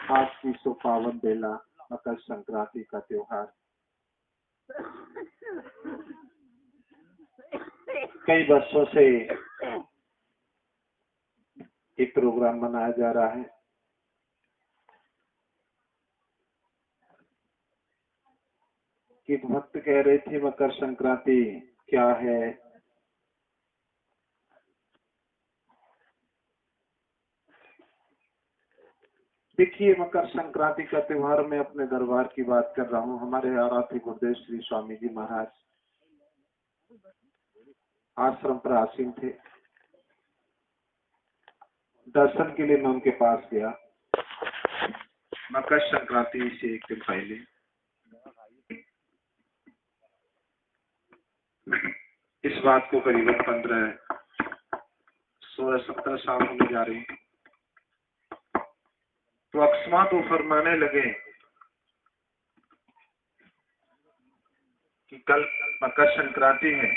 आज की सुपावन बेला मकर संक्रांति का त्योहार कई वर्षों से एक प्रोग्राम मनाया जा रहा है। कि भक्त कह रहे थे मकर संक्रांति क्या है। देखिए, मकर संक्रांति का त्योहार में अपने दरबार की बात कर रहा हूँ। हमारे आराध्य गुरुदेव श्री स्वामी जी महाराज आश्रम पर आसीन थे। दर्शन के लिए मैं उनके पास गया मकर संक्रांति से एक दिन पहले। इस बात को करीबन 16-17 साल होने जा रही। तो अकस्मात वो फरमाने लगे कि कल मकर संक्रांति है।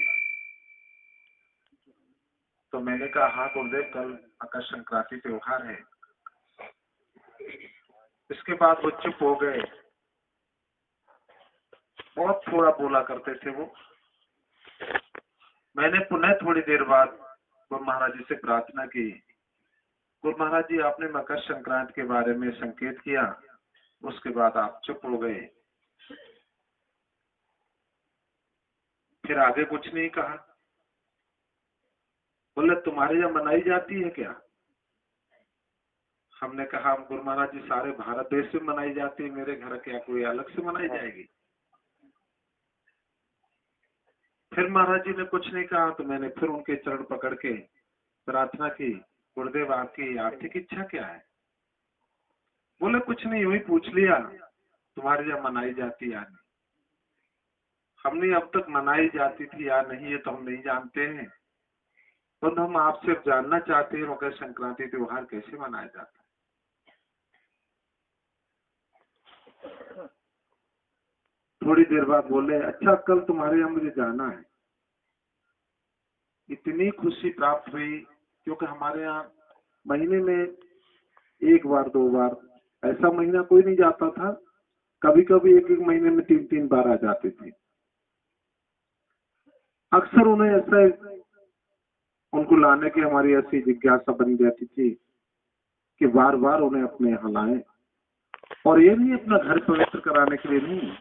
तो मैंने कहा हाँ गुरुदेव, कल मकर संक्रांति त्योहार है। इसके बाद वो चुप हो गए। बहुत थोड़ा बोला करते थे वो। मैंने पुनः थोड़ी देर बाद गुरु महाराज जी से प्रार्थना की, गुरु महाराज जी आपने मकर संक्रांति के बारे में संकेत किया, उसके बाद आप चुप हो गए, फिर आगे कुछ नहीं कहा। बोले तुम्हारे यहाँ मनाई जाती है क्या? हमने कहा हम गुरु महाराज जी सारे भारत देश में मनाई जाती है, मेरे घर क्या कोई अलग से मनाई जाएगी? फिर महाराज जी ने कुछ नहीं कहा। तो मैंने फिर उनके चरण पकड़ के प्रार्थना की, गुरुदेव आपकी आर्थिक इच्छा क्या है? बोले कुछ नहीं, वही पूछ लिया तुम्हारे यहाँ मनाई जाती या नहीं। हमने अब तक मनाई जाती थी या नहीं ये तो हम नहीं जानते हैं, तो हम आपसे जानना चाहते हैं मकर संक्रांति त्योहार कैसे मनाया जाता है। थोड़ी देर बाद बोले अच्छा कल तुम्हारे यहाँ मुझे जाना है। इतनी खुशी प्राप्त हुई क्योंकि हमारे यहाँ महीने में एक बार 2 बार, ऐसा महीना कोई नहीं जाता था। कभी कभी एक महीने में 3 बार आ जाते थे। अक्सर उन्हें ऐसा उनको लाने की हमारी ऐसी जिज्ञासा बन जाती थी कि बार बार उन्हें अपने यहाँ लाएं। और ये नहीं अपना घर पवित्र कराने के लिए नहीं,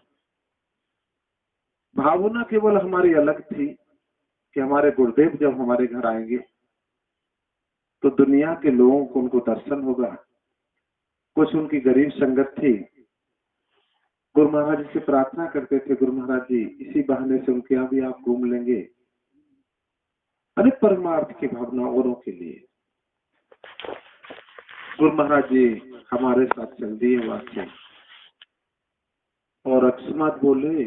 भावना केवल हमारी अलग थी कि हमारे गुरुदेव जब हमारे घर आएंगे तो दुनिया के लोगों को उनको दर्शन होगा। कुछ उनकी गरीब संगत थी, गुरु महाराज जी से प्रार्थना करते थे गुरु महाराज जी इसी बहाने से उनके यहाँ भी आप घूम लेंगे। अरे परमार्थ की भावना औरों के लिए। गुरु महाराज जी हमारे साथ चल दिए वाकई। और अकस्मात बोले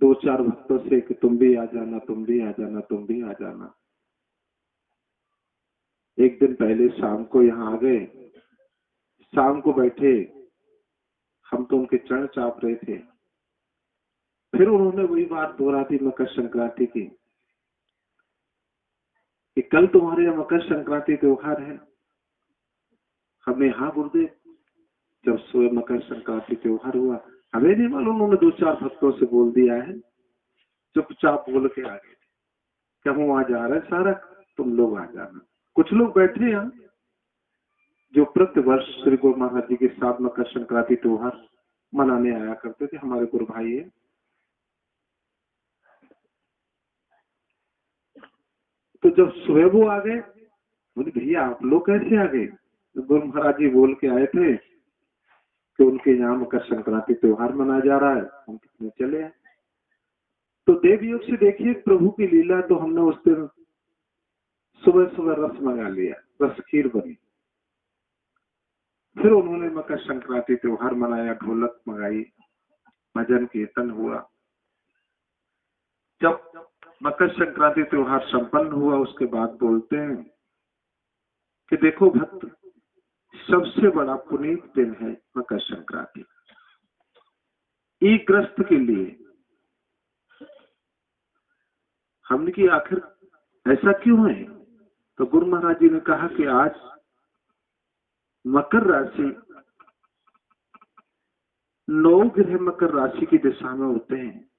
2-4 भक्तों से कि तुम भी आ जाना, तुम भी आ जाना, तुम भी आ जाना। एक दिन पहले शाम को यहाँ आ गए। शाम को बैठे, हम तो उनके चरण चाप रहे थे। फिर उन्होंने वही बात दोहरा दी मकर संक्रांति की कि कल तुम्हारे यहाँ मकर संक्रांति त्योहार है। हमें हाँ गुरुदेव, जब सुबह मकर संक्रांति त्योहार हुआ हमें नहीं मालूम, उन्होंने 2-4 भक्तों से बोल दिया है, चुपचाप बोल के आ गए कि हम वहां जा रहे हैं सारा, तुम लोग आ जाना। कुछ लोग बैठे हैं जो प्रति वर्ष श्री गुरु महाराज जी के साथ मकर संक्रांति त्योहार मनाने आया करते थे, हमारे गुरु भाई है। तो जब सुबह वो आ गए, बोले भैया आप लोग कैसे आ गए? तो गुरु महाराज जी बोल के आए थे कि उनके यहाँ मकर संक्रांति त्योहार मनाया जा रहा है, हम कितने चले आए। तो देवयोग से देखिए प्रभु की लीला। तो हमने उस दिन सुबह सुबह रस मंगा लिया, रस खीर बनी। फिर उन्होंने मकर संक्रांति त्योहार मनाया, ढोलक मंगाई, भजन कीर्तन हुआ। जब मकर संक्रांति त्योहार संपन्न हुआ उसके बाद बोलते हैं कि देखो भक्त, सबसे बड़ा पुनीत दिन है मकर संक्रांति। एक ग्रस्त के लिए हमने की आखिर ऐसा क्यों है? तो गुरु महाराज जी ने कहा कि आज मकर राशि, 9 ग्रह मकर राशि की दिशा में होते हैं।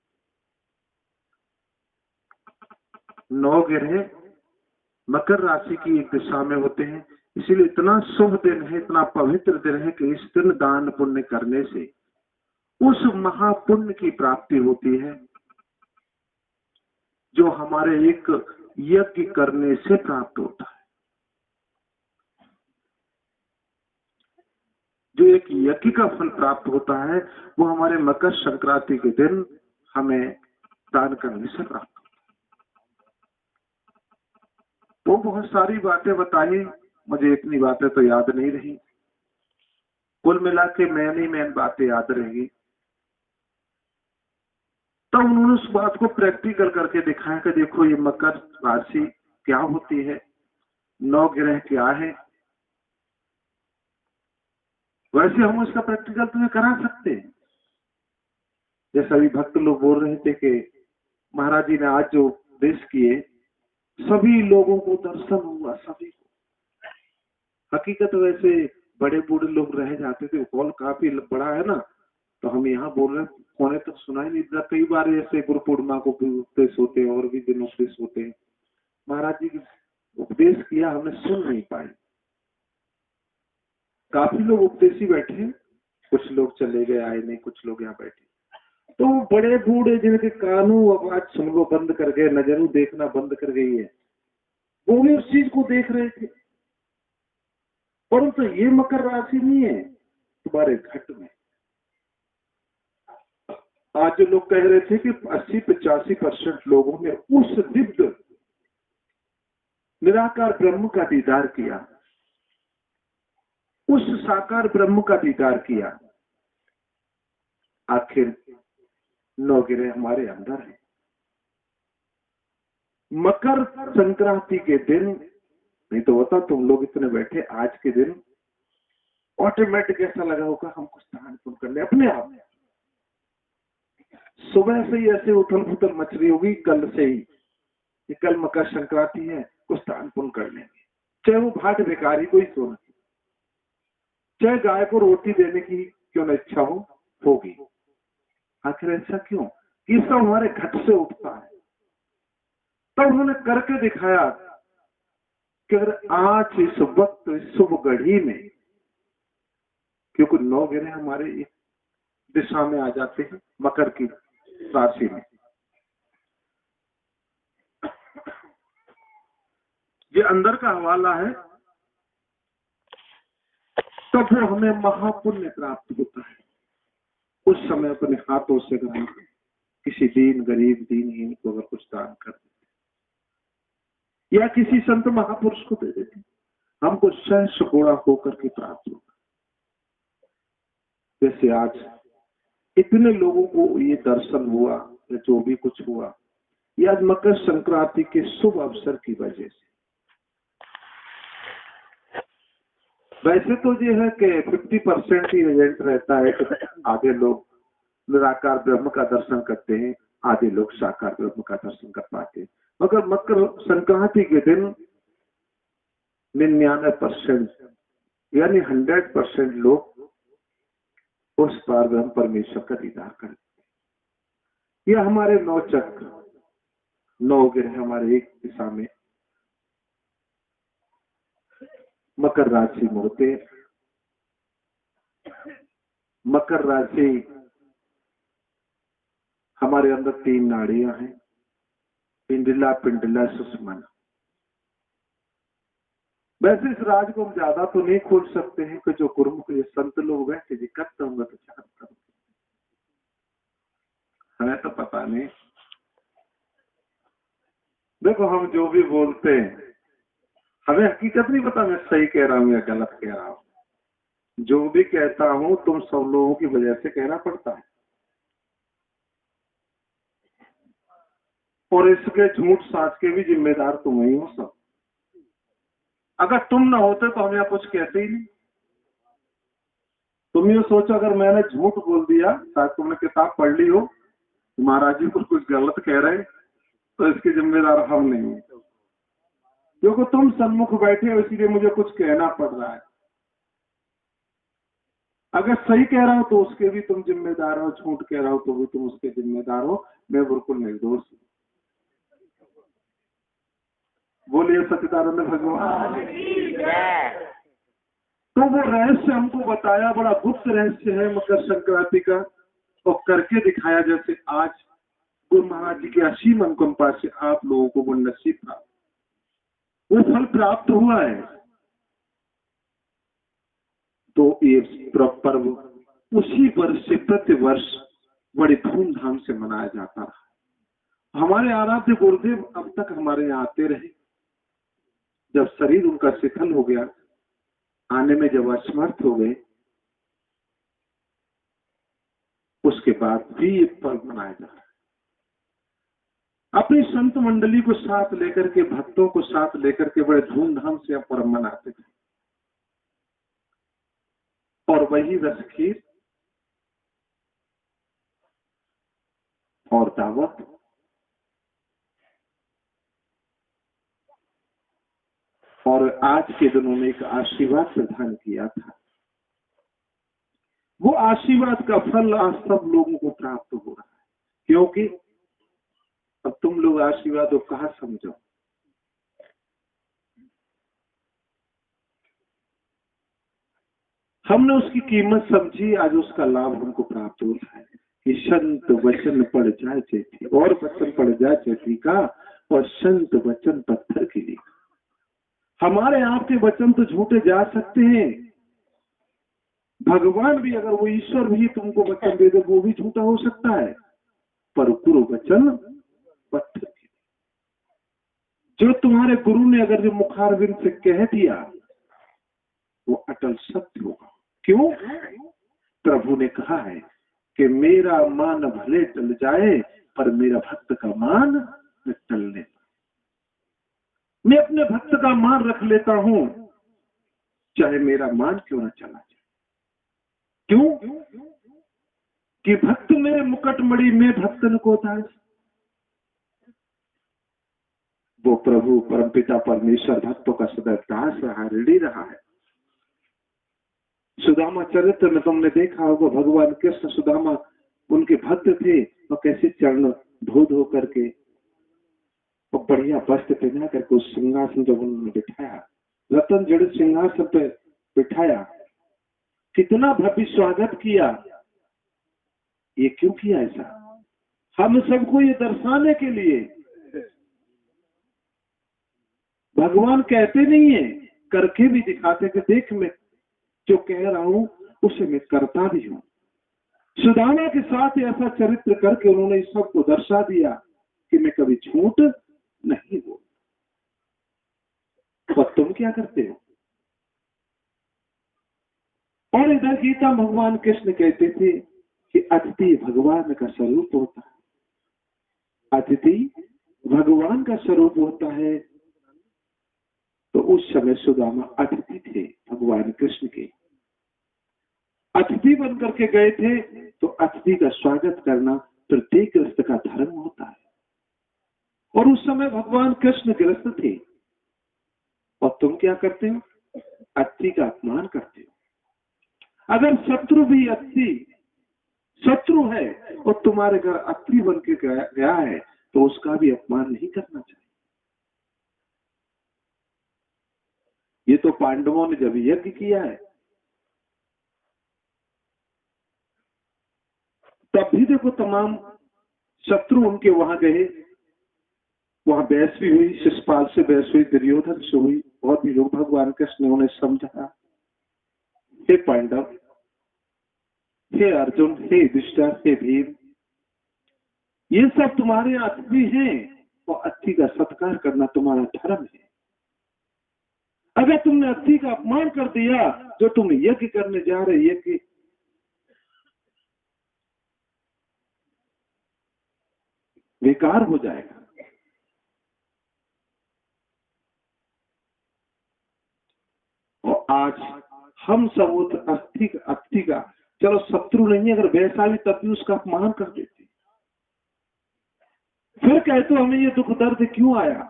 9 ग्रह मकर राशि की एक दिशा में होते हैं। इसीलिए इतना शुभ दिन है, इतना पवित्र दिन है कि इस दिन दान पुण्य करने से उस महापुण्य की प्राप्ति होती है जो हमारे एक यज्ञ करने से प्राप्त होता है। जो एक यज्ञ का फल प्राप्त होता है वो हमारे मकर संक्रांति के दिन हमें दान करने से प्राप्त होता है। वो बहुत सारी बातें बताई, मुझे इतनी बातें तो याद नहीं रही, कुल मिला के मेन बातें याद रहेगी। तब उन्होंने उस बात को प्रैक्टिकल करके दिखाया कि देखो ये मकर राशि क्या होती है, 9 ग्रह क्या है। वैसे हम उसका प्रैक्टिकल तुम्हें करा सकते हैं। जैसे अभी भक्त लोग बोल रहे थे कि महाराज जी ने आज जो उपदेश किए सभी लोगों को दर्शन हुआ, सभी को। हकीकत वैसे बड़े बूढ़े लोग रह जाते थे, हॉल काफी बड़ा है ना, तो हम यहाँ बोल रहे हैं कोने तक सुनाई नहीं देता। कई बार ऐसे गुरु पूर्णिमा को भी उपदेश होते हैं और भी दिन उपदेश होते हैं, महाराज जी की उपदेश किया हमने सुन नहीं पाए। काफी लोग उपदेशी बैठे, कुछ लोग चले गए, आए नहीं, कुछ लोग यहाँ बैठे। तो बड़े बूढ़े जिनके कानों आवाज सुनना बंद कर गए, नजरों देखना बंद कर गई है, वो भी उस चीज को देख रहे थे। परंतु ये मकर राशि नहीं है तुम्हारे घट में। आज जो लोग कह रहे थे कि 80-85% लोगों ने उस दिव्य निराकार ब्रह्म का दीदार किया, उस साकार ब्रह्म का दीदार किया। आखिर 9 ग्रह हमारे अंदर है। मकर संक्रांति के दिन, नहीं तो होता तुम लोग इतने बैठे, आज के दिन ऑटोमेटिक ऐसा लगा होगा हम कुछ दान पुण्य कर ले अपने आप। सुबह से ही ऐसे उथल पुथल मच रही होगी कल से ही कि कल मकर संक्रांति है, कुछ दान पुण्य कर लेंगे। चाहे वो भाट भिखारी को ही सोना, चाहे गाय को रोटी देने की क्यों न इच्छा हो, होगी। आखिर ऐसा क्यों? ये सब हमारे घट से उठता है। तब उन्होंने करके दिखाया कि अगर आज इस वक्त इस शुभ घड़ी में, क्योंकि 9 ग्रह हमारे एक दिशा में आ जाते हैं मकर की राशि में, ये अंदर का हवाला है, तब फिर हमें महापुण्य प्राप्त होता है। उस समय अपने हाथों से अगर किसी दीन गरीब दीनहीन को अगर कुछ दान कर देते या किसी संत महापुरुष को दे देते, हमको सहर्ष गुणा होकर के प्राप्त होगा। जैसे आज इतने लोगों को ये दर्शन हुआ या जो भी कुछ हुआ, ये आज मकर संक्रांति के शुभ अवसर की वजह से। वैसे तो ये है कि 50% ही रिजल्ट रहता है कि आधे लोग निराकार ब्रह्म का दर्शन करते हैं, आधे लोग साकार ब्रह्म का दर्शन कर पाते हैं। मगर मकर संक्रांति के दिन 99% यानी 100% लोग उस पार ब्रह्म परमेश्वर का दीदार करते हैं। यह हमारे 9 चक्र, 9 ग्रह हमारे एक दिशा में मकर राशि में होते। मकर राशि हमारे अंदर 3 नाड़ियां हैं, पिंडला पिंडला सुषुम्ना। वैसे इस राज को हम ज्यादा तो नहीं खोल सकते हैं कि जो गुरुमुख ये संत लोग बैठे जी करता हूँ तो चाहता हूँ, हमें तो पता नहीं। देखो हम जो भी बोलते हैं हमें हकीकत नहीं पता मैं सही कह रहा हूँ या गलत कह रहा हूँ। जो भी कहता हूँ तुम सब लोगों की वजह से कहना पड़ता है, और इसके झूठ साच के भी जिम्मेदार तुम ही हो सब। अगर तुम ना होते तो हम यहाँ कुछ कहते ही नहीं। तुम ये सोचो अगर मैंने झूठ बोल दिया, शायद तुमने किताब पढ़ ली हो, महाराज जी कुछ गलत कह रहे, तो इसके जिम्मेदार हम नहीं है, क्योंकि तुम सन्मुख बैठे हो इसलिए मुझे कुछ कहना पड़ रहा है। अगर सही कह रहा हो तो उसके भी तुम जिम्मेदार हो, झूठ कह रहा हो तो भी तुम उसके जिम्मेदार हो। मैं बिल्कुल निर्दोष हूँ। बोलिए सच्चिदानंद भगवान। तो वो रहस्य हमको बताया, बड़ा गुप्त रहस्य है मकर संक्रांति का, और करके दिखाया। जैसे आज गुरु महाराज जी की असीम अनुकंपा से आप लोगों को वो नसीब था, वो फल प्राप्त हुआ है। तो ये पर्व उसी वर्ष से प्रति वर्ष बड़े धूमधाम से मनाया जाता रहा। हमारे आराध्य गुरुदेव अब तक हमारे यहाँ आते रहे। जब शरीर उनका शिथिल हो गया, आने में जब असमर्थ हो गए, उसके बाद भी ये पर्व मनाया जा रहा है। अपनी संत मंडली को साथ लेकर के, भक्तों को साथ लेकर के बड़े धूमधाम से यह पर्व मनाते थे। और वही रस खीर और दावत और आज के दिनों में एक आशीर्वाद प्रदान किया था। वो आशीर्वाद का फल आज सब लोगों को प्राप्त हो रहा है। क्योंकि अब तुम लोग आशीर्वाद को कहा समझो। हमने उसकी कीमत समझी, आज उसका लाभ हमको प्राप्त हो रहा है कि संत वचन पड़ जाए चेती, और वचन पड़ जाए चेती का, और संत वचन पत्थर के लिए। हमारे आपके वचन तो झूठे जा सकते हैं, भगवान भी, अगर वो ईश्वर भी तुमको वचन दे दे, वो भी झूठा हो सकता है, पर गुरु वचन पत्थर के लिए। जो तुम्हारे गुरु ने अगर जो मुखारविंद से कह दिया, वो अटल सत्य होगा। क्यों? प्रभु ने कहा है कि मेरा मान भले टल जाए, पर मेरा भक्त का मान न टलने। मैं अपने भक्त का मान रख लेता हूं, चाहे मेरा मान क्यों न चला जाए। क्यों? कि भक्त मेरे मुकट मणि में भक्तन को दास। वो प्रभु परमपिता परमेश्वर भक्तों का सदैव दास रहा, ऋणी रहा है। सुदामा चरित्र में तुमने देखा होगा, भगवान कृष्ण सुदामा उनके भक्त थे, और कैसे चरण धो धो करके और बढ़िया वस्त्र पहना करके उस सिंहासन जब उन्होंने बिठाया, रतन जड़ित सिंहासन पे बिठाया, कितना भव्य स्वागत किया। ये क्यों किया ऐसा? हम सबको ये दर्शाने के लिए। भगवान कहते नहीं है, करके भी दिखाते कि देख मैं जो कह रहा हूं उसे मैं करता भी हूं। सुदामा के साथ ऐसा चरित्र करके उन्होंने इस सबको दर्शा दिया कि मैं कभी झूठ नहीं बोलता। और तुम क्या करते हो? और इधर गीता भगवान कृष्ण कहते थे कि अतिथि भगवान का स्वरूप होता है। अतिथि भगवान का स्वरूप होता है। तो उस समय सुदामा अतिथि थे भगवान कृष्ण के, अतिथि बन करके गए थे। तो अतिथि का स्वागत करना प्रत्येक गृहस्थ का धर्म होता है। और उस समय भगवान कृष्ण गृहस्थ थे। और तुम क्या करते हो? अतिथि का अपमान करते हो। अगर शत्रु भी अतिथि शत्रु है और तुम्हारे घर अतिथि बन के गया है, तो उसका भी अपमान नहीं करना चाहिए। ये तो पांडवों ने जब यज्ञ किया है, तब भी देखो तमाम शत्रु उनके वहां गए, वहां बहस भी हुई, शिशुपाल से बहस हुई, दुर्योधन से हुई, और भी लोग। भगवान कृष्ण ने उन्हें समझाया, हे पांडव, हे अर्जुन, हे युधिष्ठिर, हे भीम, ये सब तुम्हारे अतिथि हैं, और अतिथि का सत्कार करना तुम्हारा धर्म है। अगर तुमने अतिथि का अपमान कर दिया, जो तुम यज्ञ करने जा रहे, यज्ञ बेकार हो जाएगा। और आज हम सब उस अतिथि का, चलो शत्रु नहीं, अगर वैसा भी तब भी उसका अपमान कर देते। फिर कहते हमें ये दुख दर्द क्यों आया?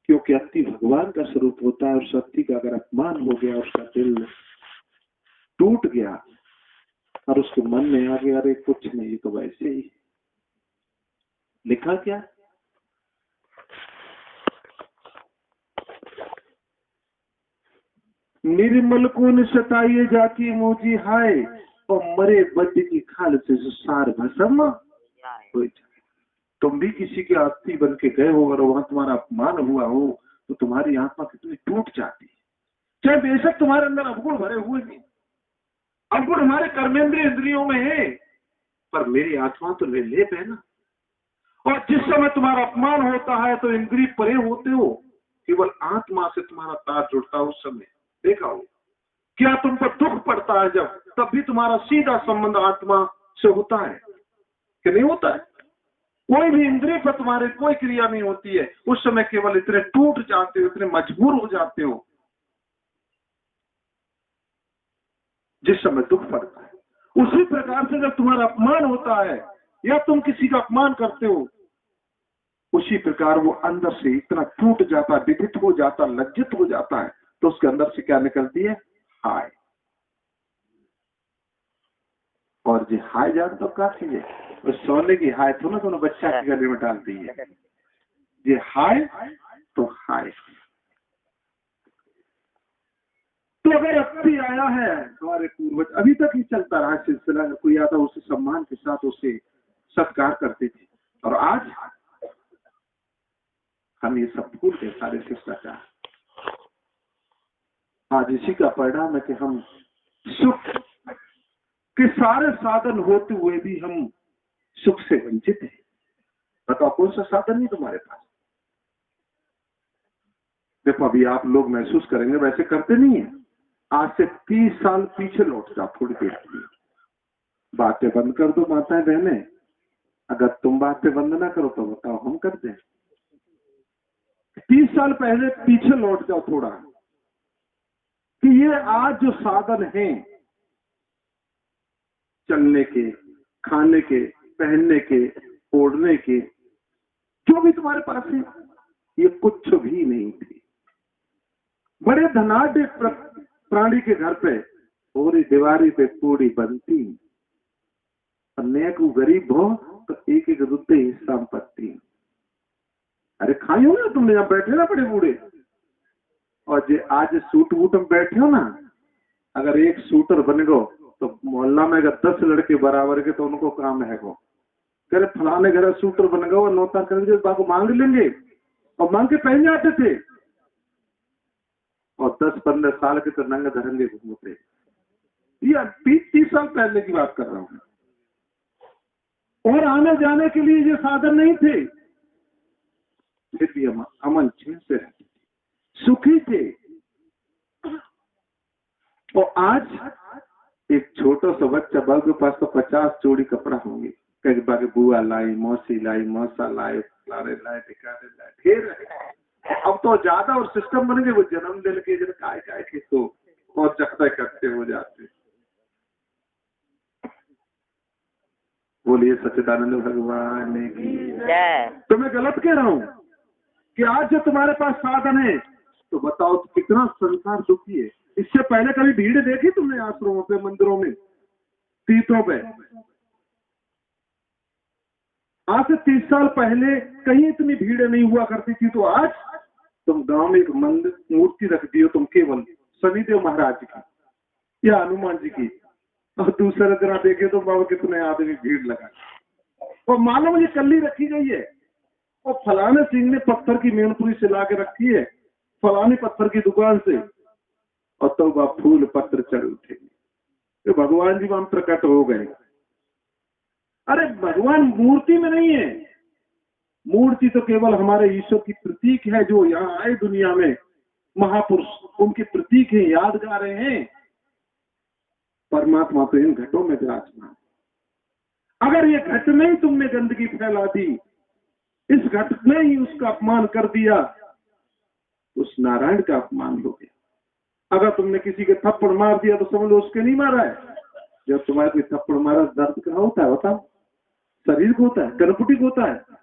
क्योंकि अतिथि भगवान का स्वरूप होता है, और अतिथि का अगर अपमान हो गया, उसका दिल टूट गया और उसके मन में आ गया अरे कुछ नहीं, ये तो वैसे ही। लिखा क्या? निर्मल कौन सताइए जाकी मोजी हाय, और मरे बद की खाल से सार भस्म हो जाए। तुम भी किसी के आती बन के गए हो और वहां तुम्हारा अपमान हुआ हो तो तुम्हारी आत्मा कितनी टूट जाती है। चाहे बेशक तुम्हारे अंदर अवगुण भरे हुए भी, अवगुण हमारे कर्मेंद्रिय इंद्रियों में है, पर मेरी आत्मा तो निर्लेप है ना। और जिस समय तुम्हारा अपमान होता है तो इंद्रिय परे होते हो, केवल आत्मा से तुम्हारा तार जुड़ता है। उस समय देखा हो क्या तुम पर दुख पड़ता है जब, तब भी तुम्हारा सीधा संबंध आत्मा से होता है कि नहीं होता है? कोई भी इंद्रिय पर तुम्हारे कोई क्रिया नहीं होती है। उस समय केवल इतने टूट जाते हो, इतने मजबूर हो जाते हो जिस समय दुख पड़ता है। उसी प्रकार से जब तुम्हारा अपमान होता है या तुम किसी का अपमान करते हो, उसी प्रकार वो अंदर से इतना टूट जाता, विदित हो जाता, लज्जित हो जाता है, तो उसके अंदर से क्या निकलती है? हाय। और जो हाय जान तो काफी है, उस सोने की हाय तो ना दोनों बच्चा के गले में डालती है। ये हाय तो हाय। तो अगर अभी आया है हमारे पूर्वज, अभी तक ही चलता रहा सिलसिला, कोई आता उसे सम्मान के साथ उसे सत्कार करते थे, और आज हम ये सब भूल गए सारे शिष्टाचार। आज इसी का परिणाम है कि हम सुख के सारे साधन होते हुए भी हम सुख से वंचित हैं। बताओ कौन सा साधन नहीं तुम्हारे पास? देखो अभी आप लोग महसूस करेंगे, वैसे करते नहीं है। आज से 30 साल पीछे लौट जाओ थोड़ी देर के लिए, बातें बंद कर दो माताएं बहनें। अगर तुम बातें बंद ना करो तो बताओ हम कर दें। 30 साल पहले पीछे लौट जाओ थोड़ा, कि ये आज जो साधन हैं चलने के, खाने के, पहनने के, ओढ़ने के, जो भी तुम्हारे पास है, ये कुछ भी नहीं थे। बड़े धनाढ़ प्राणी के घर पे पूरी दीवारी पे पूरी बनती, और नेक गरीब हो तो एक एक रुपये ही संपत्ति। अरे खाई हो ना तुमने, यहाँ बैठे ना बड़े बूढ़े, और जे आज सूट वूट में बैठे हो ना, अगर एक शूटर बन गो तो मोहल्ला में अगर 10 लड़के बराबर के तो उनको काम है गो, करे फलाने घर शूटर बन गो और नौता करेंगे, बाबू मांग लेंगे और मांग के पहन जाते थे, और 10-15 साल के तो नंगे धरंगे घूमते। ये 30 साल पहले की बात कर रहा हूँ। और आने जाने के लिए ये साधन नहीं थे, फिर भी हम अमन चैन से रहते थे, सुखी थे। और आज एक छोटा सा बच्चा बाल के पास तो 50 जोड़ी कपड़ा होंगे, कहीं बाकी बुआ लाई, मौसी लाई, मौसा लाए, लारे लाए, टिकारे लाए, फिर अब तो ज्यादा और सिस्टम बन गए, वो जन्मदिन के जन काय के तो और ज्यादा इकट्ठे हो जाते। बोलिए सच्चिदानंद भगवान की जय। तो मैं गलत कह रहा हूँ कि आज जो तुम्हारे पास साधन है, तो बताओ तो कितना संसार दुखी है। इससे पहले कभी भीड़ देखी तुमने आश्रमों पे, मंदिरों में, तीर्थों पे? आज से 30 साल पहले कहीं इतनी भीड़ नहीं हुआ करती थी। तो आज तुम गांव में एक मंदिर मूर्ति रख दी हो तुम, केवल शनिदेव महाराज की या हनुमान जी की, और दूसरे दिन देखे तो बाबा कितने आदमी भीड़ लगा, और मालूम ये कल्ली रखी गई है, और फलाने सिंह ने पत्थर की मेनपुरी से ला के रखी है फलाने पत्थर की दुकान से, और तो वह फूल पत्र चढ़ उठे, तो भगवान जी वहां प्रकट हो गए। अरे भगवान मूर्ति में नहीं है, मूर्ति तो केवल हमारे ईश्वर की प्रतीक है, जो यहाँ आए दुनिया में महापुरुष उनके प्रतीक है, यादगारें हैं। परमात्मा तो इन घटों में विराजमान। अगर ये घट में ही तुमने गंदगी फैला दी, इस घट में ही उसका अपमान कर दिया, उस नारायण का अपमान हो गया। अगर तुमने किसी के थप्पड़ मार दिया तो समझ लो उसके नहीं मारा है। जब तुम्हारे कोई थप्पड़ मारा, दर्द कहाँ होता है बताओ? शरीर को होता है? कनपुटी को होता है?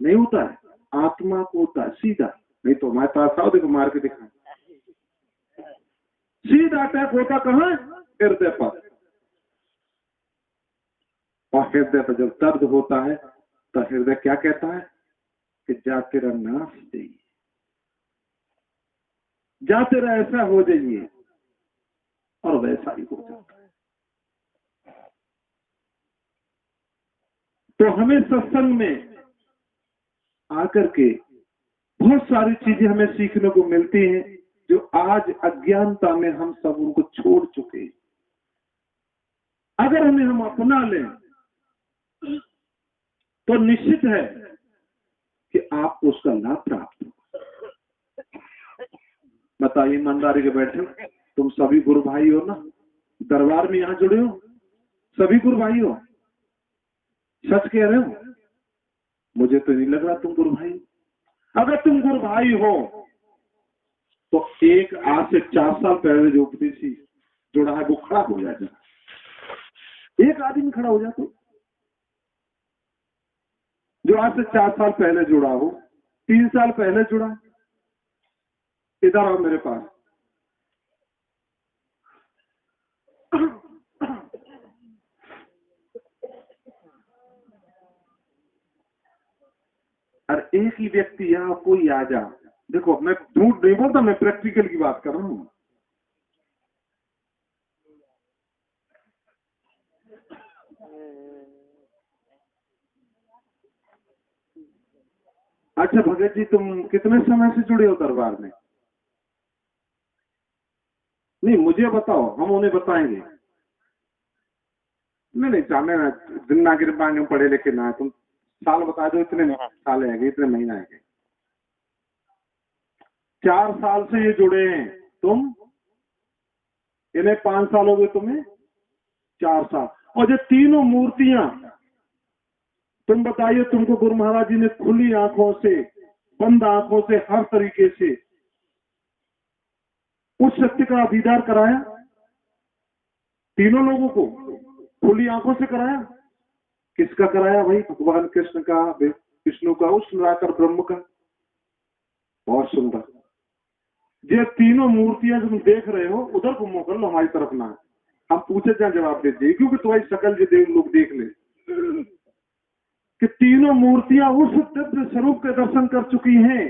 नहीं होता है, आत्मा को होता है सीधा। नहीं तो हमारे पास आओ, देखो मार के दिखा, सीधा अटैक होता कहाँ? हृदय पर, और हृदय पर जब दर्द होता है तो हृदय क्या कहता है कि जा तेरा नाश चाहिए, जा तेरा ऐसा हो जाइए, और वैसा ही हो जाता है। तो हमें सत्संग में आकर के बहुत सारी चीजें हमें सीखने को मिलती हैं जो आज अज्ञानता में हम सब उनको छोड़ चुके हैं। अगर उन्हें हम अपना लें तो निश्चित है कि आपको उसका लाभ प्राप्त होगा। बताइए, ईमानदारी के बैठे तुम सभी गुरु भाई हो ना, दरबार में यहाँ जुड़े हो, सभी गुरु भाई हो, सच कह रहे हो? मुझे तो नहीं लग रहा तुम गुरु भाई। अगर तुम गुरु भाई हो तो एक आज से 4 साल पहले जो उपदेशी जुड़ा है वो खड़ा हो जाए, एक आदमी खड़ा हो जाए, जो आज से 4 साल पहले जुड़ा हो, 3 साल पहले जुड़ा, इधर आओ मेरे पास। और एक ही व्यक्ति या कोई आ जा, देखो मैं झूठ नहीं बोलता, मैं प्रैक्टिकल की बात कर रहा हूं। अच्छा भगत जी, तुम कितने समय से जुड़े हो दरबार में? नहीं मुझे बताओ, हम उन्हें बताएंगे। नहीं जाने ना, दिन ना गिर पाएंगे, पढ़े लिखे ना, तुम साल बता दो, इतने साल है, इतने महीना है। 4 साल से ये जुड़े हैं, तुम इन्हें 5 साल हो गए, तुम्हें 4 साल। और ये तीनों मूर्तियां, तुम बताइए, तुमको गुरु महाराज जी ने खुली आंखों से, बंद आंखों से, हर तरीके से उस सत्य का दीदार कराया? तीनों लोगों को खुली आंखों से कराया। किसका कराया भाई? भगवान कृष्ण का, विष्णु का, उस निराकार ब्रह्म का। बहुत सुंदर। ये तीनों मूर्तियां जो तुम देख रहे हो, उधर को मुंह कर लो, हमारी तरफ ना। हम पूछे क्या जवाब देते, क्योंकि तुम्हारी शकल जो देव लोग देख ले कि तीनों मूर्तियां उस दिव्य स्वरूप के दर्शन कर चुकी हैं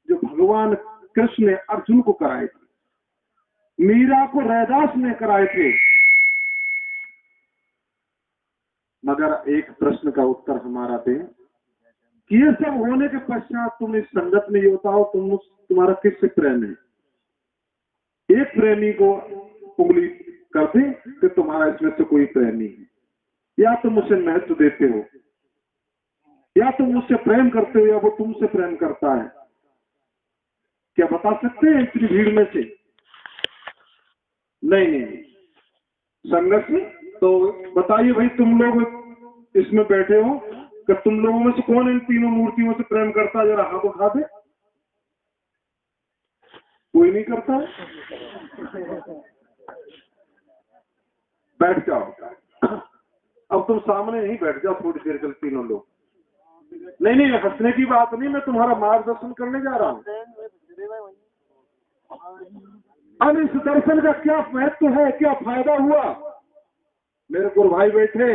जो भगवान कृष्ण ने अर्जुन को कराए थे, मीरा को रैदास ने कराए थे। मगर एक प्रश्न का उत्तर हमारा दे कि ये सब होने के पश्चात तुम इस संगत में ये बताओ, तुम्हारा किससे प्रेम है? एक प्रेमी को उंगली कर दे कि तुम्हारा इसमें से कोई प्रेम नहीं है। या तुम मुझसे महत्व देते हो, या तुम मुझसे प्रेम करते हो, या वो तुमसे प्रेम करता है। क्या बता सकते हैं इतनी भीड़ में से? नहीं संगत में। तो बताइए भाई, तुम लोग इसमें बैठे हो कि तुम लोगों में से कौन इन तीनों मूर्तियों से प्रेम करता है? जरा हाथ उठा दे। कोई नहीं करता है। बैठ जाओ, अब तुम सामने नहीं बैठ जाओ थोड़ी देर के लिए तीनों लोग। नहीं हंसने की बात नहीं, मैं तुम्हारा मार्गदर्शन करने जा रहा हूँ। अब इस दर्शन का क्या महत्व है, क्या फायदा हुआ? मेरे गुरु भाई बैठे,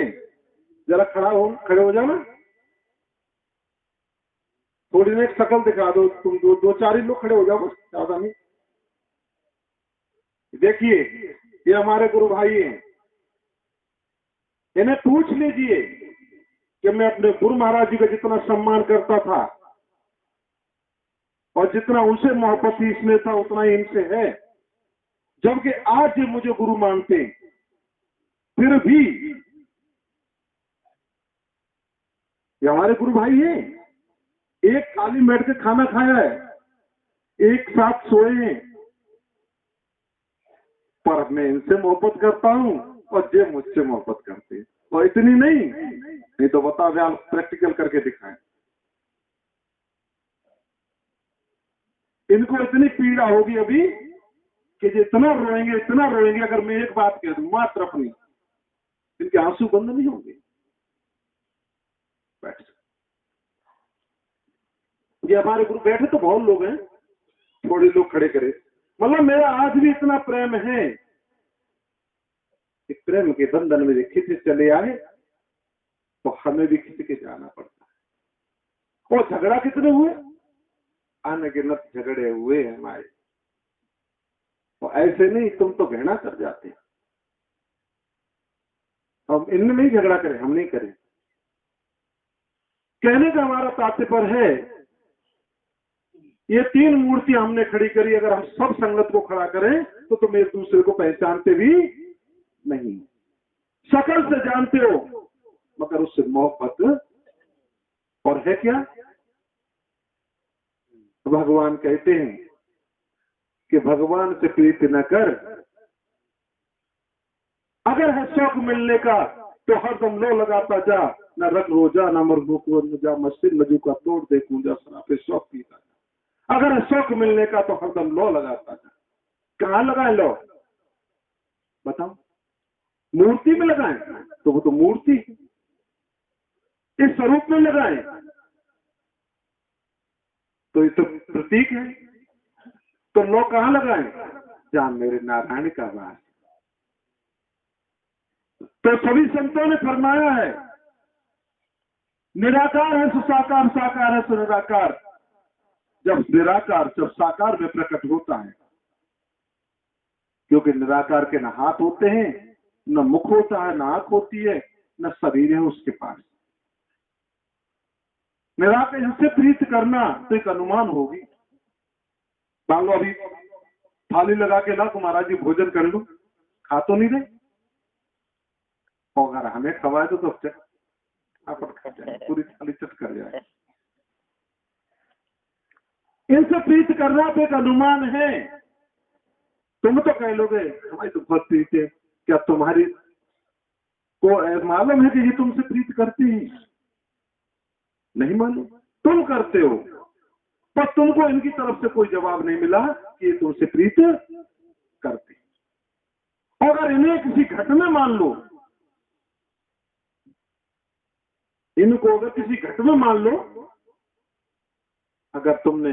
जरा खड़े हो जाना। थोड़ी देर शकल दिखा दो, तुम दो 4 ही लोग खड़े हो जाओ, बस ज्यादा नहीं। देखिए, ये हमारे गुरु भाई हैं, इन्हें पूछ लीजिए कि मैं अपने गुरु महाराज जी का जितना सम्मान करता था और जितना उनसे मोहब्बत ही इसमें था, उतना ही इनसे है। जबकि आज ये मुझे गुरु मानते, फिर भी ये हमारे गुरु भाई हैं। एक थाली में बैठ के खाना खाया है, एक साथ सोए हैं, पर मैं इनसे मोहब्बत करता हूं और ये मुझसे मोहब्बत करते हैं। और इतनी नहीं तो बता दे, प्रैक्टिकल करके दिखाएं। इनको इतनी पीड़ा होगी अभी कि इतना रोएंगे अगर मैं एक बात कह दूं मात्र अपनी, इनके आंसू बंद नहीं होंगे। बैठ, ये हमारे गुरु बैठे तो बहुत लोग हैं, थोड़े लोग खड़े करे। मतलब मेरा आज भी इतना प्रेम है कि प्रेम के बंधन में खिंच चले आए तो हमें भी खिंच के जाना पड़ता है। और झगड़ा कितने हुए, अनगिनत झगड़े हुए हमारे। तो ऐसे नहीं तुम तो घृणा कर जाते, हम इनमें नहीं झगड़ा करें, हम नहीं करें। कहने का हमारा तात्पर्य है, ये तीन मूर्तियां हमने खड़ी करी, अगर हम सब संगत को खड़ा करें तो तुम एक दूसरे को पहचानते भी नहीं, शक्ल से जानते हो मगर उससे मोहब्बत और है क्या। भगवान कहते हैं कि भगवान से प्रीति न कर, अगर है शौक मिलने का तो हरदम लो लगाता जा, न रख रोजा न मर्दों को न जा मस्जिद मजू का तोड़ दे कूंजा शराबे शौक पीता जा। अगर है शौक मिलने का तो हरदम लो लगाता जा। कहाँ लगाए लो बताओ, मूर्ति में लगाएं तो वो तो मूर्ति, इस स्वरूप में लगाएं तो ये तो प्रतीक है। तो लो कहाँ लगाएं, जहां मेरे नारायण का वास। तो सभी संतों ने फरमाया है, निराकार है सो साकार, साकार है सो निराकार। जब निराकार जब साकार में प्रकट होता है, क्योंकि निराकार के न हाथ होते हैं, न मुख होता है, न आंख होती है, न शरीर है उसके पास। निराकार से प्रीत करना तो एक अनुमान होगी। मान लो अभी थाली लगा के ला तो महाराज जी भोजन कर लो, खा तो नहीं रहे, और अगर हमें खवाए तो आप खा जाए, पूरी थाली चट कर जाए। इनसे प्रीत करना तो एक अनुमान है। तुम तो कह लोगे हमारी तो बहुत प्रीत है, क्या तुम्हारी को मालूम है कि ये तुमसे प्रीत करती है? नहीं मालूम, तुम करते हो, पर तुमको इनकी तरफ से कोई जवाब नहीं मिला कि ये तुमसे प्रीत करती। अगर इन्हें किसी घट में मान लो, इनको अगर किसी घट में मान लो, अगर तुमने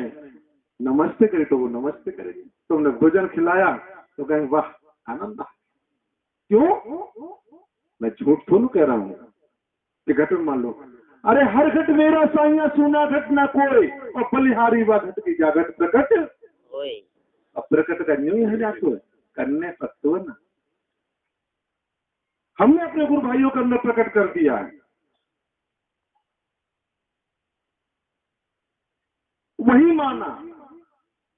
नमस्ते करे तो वो नमस्ते करेगी, तुमने भोजन खिलाया तो कहें वाह आनंद। क्यों? मैं झूठ थोड़ा कह रहा हूं कि घट में मान लो, अरे हर घट मेरा साइया सुना घट ना कोई, और बलिहारी व घट की जागट प्रकट। अब प्रकट करनी है जाको करने पत्तो ना, हमने अपने गुरु भाइयों के अंदर प्रकट कर दिया है। वही माना,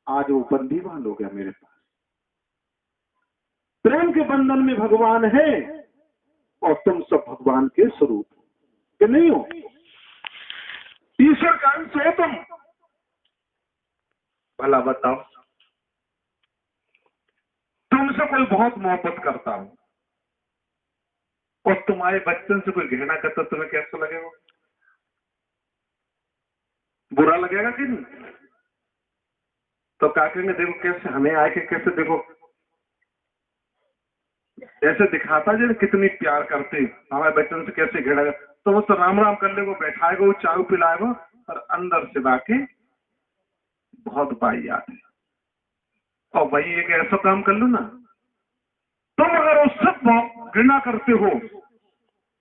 आज वो बंदीवान हो गया मेरे पास। प्रेम के बंधन में भगवान है और तुम सब भगवान के स्वरूप कि नहीं हो, ईश्वर का अंश हो तुम। भला बताओ, तुमसे कोई बहुत मोहब्बत करता हो और तुम्हारे बच्चन से कोई घृणा करता, तुम्हें कैसा लगेगा? बुरा लगेगा कि नहीं? तो क्या करेंगे, देखो कैसे हमें आए के कैसे देखो ऐसे दिखाता जो कितनी प्यार करते, हमारे बच्चन से कैसे घृणा कर, तो वो तो राम राम कर ले, वो बैठाएगा, वो चाय पिलाएगा, और अंदर से बाकी बहुत बाई याद है। और वही एक ऐसा काम कर लो ना, तुम अगर उससे घृणा करते हो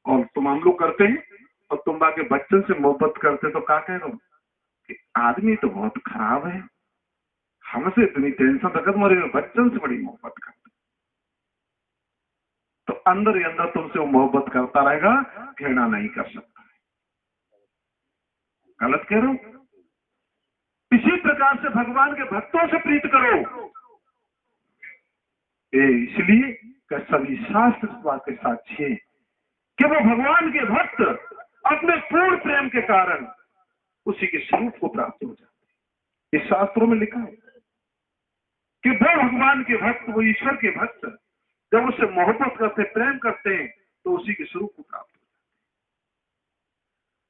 और तुम हम लोग करते हैं, और तुम बाकी बच्चन से मोहब्बत करते, तो क्या कह रहे हो कि आदमी तो बहुत खराब है, हमसे इतनी टेंशन रखत मरे, बच्चन से बड़ी मोहब्बत करते, तो अंदर ही अंदर तुमसे वो मोहब्बत करता रहेगा, घृणा नहीं कर सकता। गलत कह रहा हूं? इसी प्रकार से भगवान के भक्तों से प्रीत करो। इसलिए कि सभी शास्त्र इस बात के साक्षी है कि वो भगवान के भक्त अपने पूर्ण प्रेम के कारण उसी के स्वरूप को प्राप्त हो जाते। इस शास्त्रों में लिखा है कि वो भगवान के भक्त, वो ईश्वर के भक्त जब उससे मोहब्बत करते, प्रेम करते हैं, तो उसी के स्वरूप को प्राप्त हो जाते।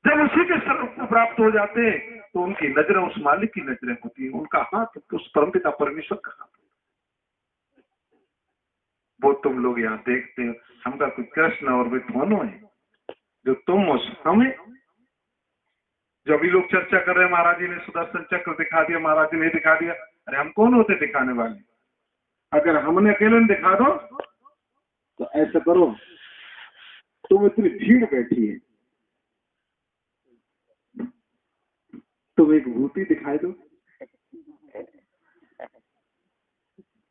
जब उसी के स्वरूप को प्राप्त हो जाते हैं तो उनकी नजरें उस मालिक की नजरें होती हैं, उनका हाथ उस परमपिता परमेश्वर का हाथ। वो तुम लोग यहाँ देखते हो, हमका कोई कृष्ण और वे दोनों है, जो तुम उस हमें, जो भी लोग चर्चा कर रहे हैं महाराज जी ने सुदर्शन चक्र दिखा दिया, महाराज जी ने दिखा दिया, अरे हम कौन होते दिखाने वाले? अगर हमने अकेले दिखा दो तो ऐसा करो, तुम इतनी भीड़ बैठी है, तुम एक भूति दिखाई दो,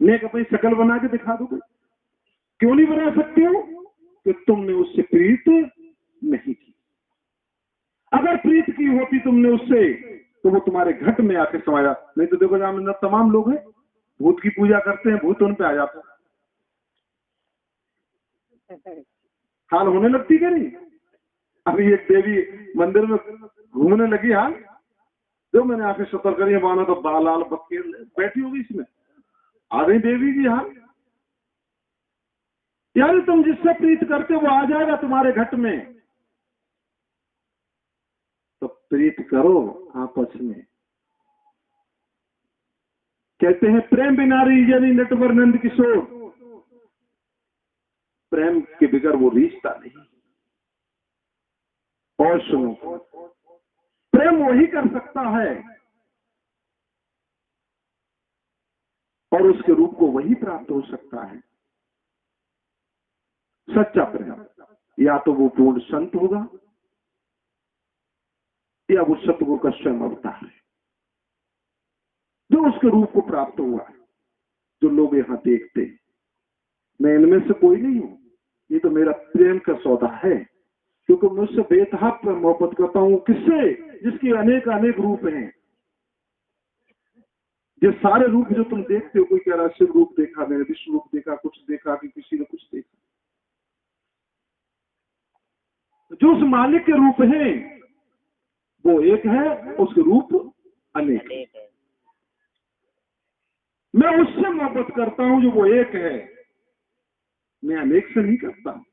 नेक अपनी शकल बना के दिखा दो। क्यों नहीं बना सकते हो? कि तुमने उससे प्रीत नहीं की। अगर प्रीत की होती तुमने उससे, तो वो तुम्हारे घट में आके समाया। नहीं तो देखो जहां तमाम लोग हैं, भूत की पूजा करते हैं, भूत उन पे आ जाता है। हाल होने लगती क्या नहीं? अभी एक देवी मंदिर में घूमने लगी, हाल जो मैंने आके सतर करी माना तो बालाल बक्के बैठी होगी इसमें, आ गई देवी जी। हाँ यार, तुम जिससे प्रीत करते वो आ जाएगा तुम्हारे घट में। तो प्रीत करो आपस में। कहते हैं प्रेम बिना रीजनी नटवर नंद किशोर, प्रेम के बिगर वो रिश्ता नहीं। और सुनो, प्रेम वही कर सकता है और उसके रूप को वही प्राप्त हो सकता है। सच्चा प्रेम या तो वो पूर्ण संत होगा या वो सतगुरु का स्वयं अवतार है, जो उसके रूप को प्राप्त हुआ है। जो लोग यहाँ देखते, मैं इनमें से कोई नहीं हूं, ये तो मेरा प्रेम का सौदा है, क्योंकि मैं उससे बेतहाब मोहब्बत करता हूं। किससे? जिसके अनेक अनेक रूप हैं। ये सारे रूप जो तुम देखते हो, कोई कह रहा शिव रूप देखा, मैंने विष्णु रूप देखा, कुछ देखा कि किसी ने कुछ देखा, जो उस मालिक के रूप हैं वो एक है, उसके रूप अनेक है। मैं उससे मोहब्बत करता हूं जो वो एक है, मैं अनेक से नहीं करता,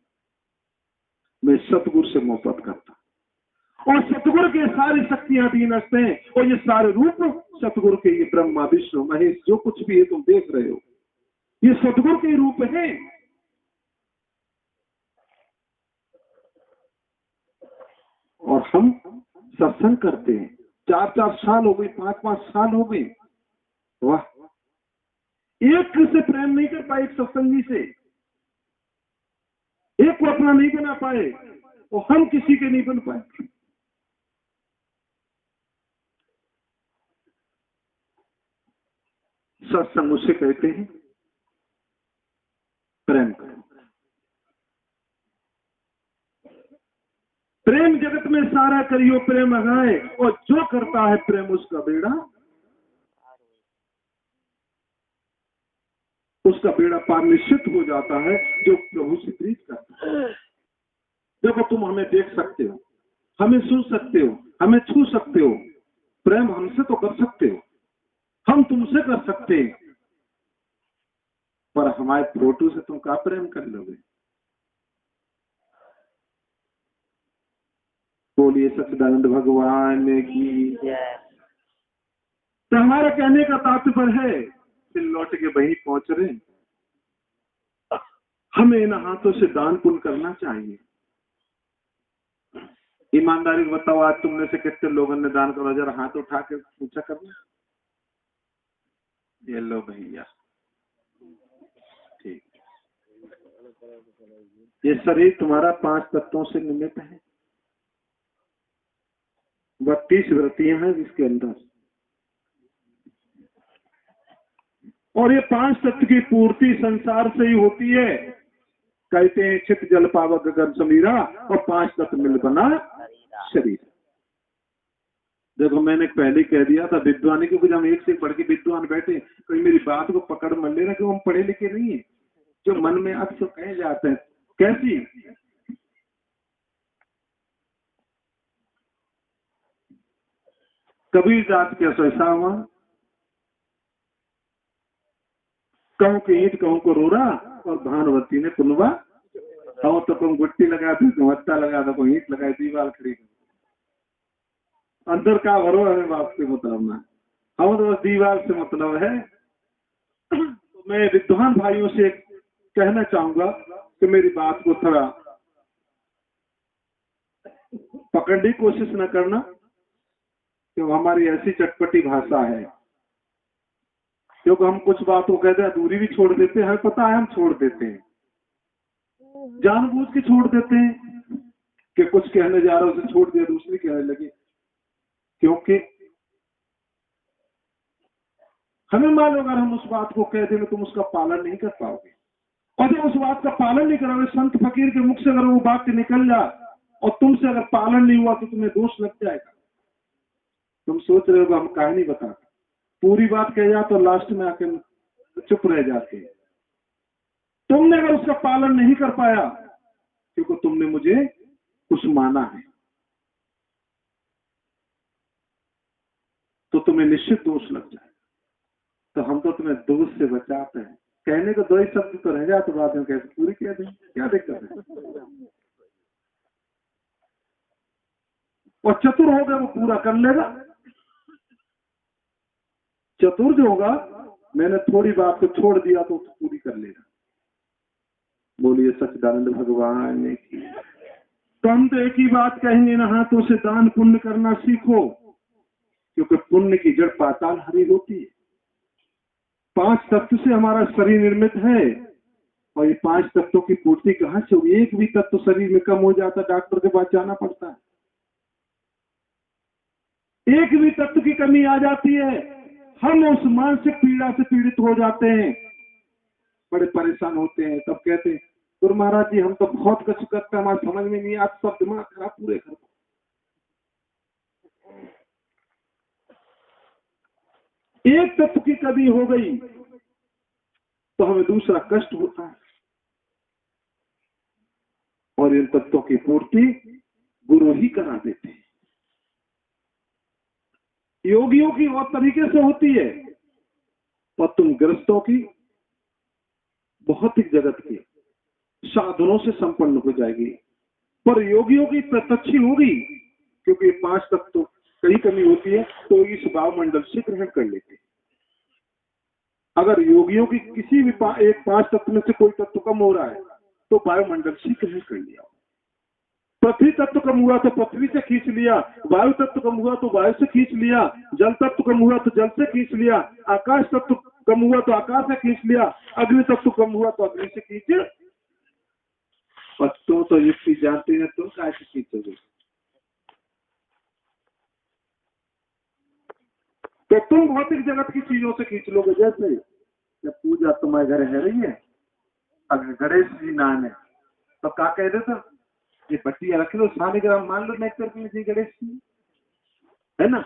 मैं सतगुरु से मोहब्बत करता। और सतगुरु के सारी शक्तियां अधीनस्थ हैं, और ये सारे रूप सतगुरु के, ये ब्रह्मा विष्णु महेश जो कुछ भी है तुम देख रहे हो, ये सतगुरु के रूप हैं। और हम सत्संग करते हैं, 4-4 साल हो गए, 5-5 साल हो गए, वाह, एक से प्रेम नहीं कर पाए, एक सत्संगी से एक को अपना नहीं बना पाए, और हम किसी के नहीं बन पाए। सत्संग उसे कहते हैं प्रेम करो। प्रेम जगत में सारा करियो प्रेम अगाए, और जो करता है प्रेम उसका बेड़ा पार निश्चित हो जाता है, जो प्रभु से प्रीत करता है। देखो, तुम हमें देख सकते हो, हमें सुन सकते हो, हमें छू सकते हो, प्रेम हमसे तो कर सकते हो, हम तुमसे कर सकते हैं, पर हमारे फोटो से तुम क्या प्रेम कर लोगे? बोलिए सच्चिदानंद भगवान की। तो हमारा कहने का तात्पर्य है, फिर लौट के वहीं पहुंच रहे, हमें इन हाथों से दान पुण्य करना चाहिए। ईमानदारी बताओ, आज तुमने से कितने लोगों ने दान करा? जरा हाथ उठा के पूछा करना। ये लो भैया, ठीक। ये शरीर तुम्हारा 5 तत्वों से निर्मित है, 32 वृत्तियां हैं इसके अंदर, और ये 5 तत्व की पूर्ति संसार से ही होती है। कहते हैं चित जल पावक गगन समीरा, और 5 तत्व मिल बना शरीर। देखो, मैंने पहले कह दिया था विद्वानी, क्योंकि हम एक से बढ़ के विद्वान बैठे, कोई मेरी बात को पकड़ मत लेना कि हम पढ़े लिखे नहीं है, जो मन में अक्सर कहे जाते हैं। कैसी? कबीर दास के ऐसा हुआ, कहूं की ईंट कहूं को रोरा, और भानुवती ने पुनवा, हम तो तुम गुट्टी लगा दी, तुम हत्ता लगा दो, कोई ईंट लगाई, दीवार खड़ी अंदर का भरो, हमें बाप से मतलब ना, हम तो बस दीवार से मतलब है। तो मैं विद्वान भाइयों से कहना चाहूंगा कि मेरी बात को थोड़ा पकड़ने की कोशिश न करना, क्योंकि हमारी ऐसी चटपटी भाषा है, क्योंकि हम कुछ बातों कहते हैं, दूरी भी छोड़ देते हैं, हमें पता है हम छोड़ देते हैं, जानबूझ के छोड़ देते हैं कि कुछ कहने जा रहा है उसे छोड़ दिया, दूसरी कहने लगी, क्योंकि हमें मालूम अगर हम उस बात को कह देंगे तुम उसका पालन नहीं कर पाओगे, और जब उस बात का पालन नहीं करोगे, संत फकीर के मुख से अगर वो वाक्य निकल जाए और तुमसे अगर पालन नहीं हुआ तो तुम्हें दोष लग जाएगा। तुम सोच रहे हो हम काहे नहीं बताते, पूरी बात कह जाए तो लास्ट में आके चुप रह जाते हैं। तुमने अगर उसका पालन नहीं कर पाया क्योंकि तुमने मुझे कुछ माना है, तो तुम्हें निश्चित दोष लग जाए। तो हम तो तुम्हें दोष से बचाते हैं। कहने को दो ही शब्द तो रह जाए तो बात में कैसे पूरी कह दें, क्या दिक्कत है। और चतुर होगा वो पूरा कर लेगा। चतुर जो होगा, मैंने थोड़ी बात को छोड़ दिया तो पूरी कर लेगा। बोलिए सच्चिदानंद भगवान ने की। तो हम तो एक ही बात कहेंगे ना, हाथों से दान पुण्य करना सीखो, क्योंकि पुण्य की जड़ पाताल हरी होती है। 5 तत्व से हमारा शरीर निर्मित है, और ये 5 तत्वों की पूर्ति कहाँ से होगी। एक भी तत्व शरीर में कम हो जाता डॉक्टर के पास जाना पड़ता है। एक भी तत्व की कमी आ जाती है, हम उस मानसिक पीड़ा से पीड़ित हो जाते हैं, बड़े परेशान होते हैं। तब कहते हैं गुरु महाराज जी हम तो बहुत कुछ करते हैं, हमारे समझ में नहीं आता, सब दिमाग खराब पूरे कर दो। एक तत्व की कमी हो गई तो हमें दूसरा कष्ट होता है, और इन तत्वों की पूर्ति गुरु ही करा देते हैं। योगियों की और तरीके से होती है, और तुम गृहस्थों की भौतिक जगत की साधनों से संपन्न हो जाएगी, पर योगियों की प्रत्यक्ष होगी, क्योंकि 5 तत्व कहीं कमी होती है तो इस वायुमंडल से ग्रहण कर लेते हैं। अगर योगियों की किसी भी 5 तत्व में से कोई तत्व कम हो रहा है तो वायुमंडल से ग्रहण कर लिया। पृथ्वी तत्व कम हुआ तो पृथ्वी से खींच लिया, वायु तत्व कम हुआ तो वायु से खींच लिया, जल तत्व कम हुआ तो जल से खींच लिया, आकाश तत्व कम हुआ तो आकाश से खींच लिया, अग्नि तत्व कम हुआ तो अग्नि से खींच। तुम तो युक्ति जानते हैं, तुम कैसे खींचोगे। तो तुम भौतिक जगत की चीजों से खींच लोगे। जैसे जब पूजा तुम्हारे घर है रही है, अगर गणेश जी नाम है तो क्या कह देता, ये बट्टिया रख लो, 100 ग्राम मान लो नेक्टर के लिए गणेश जी, है ना।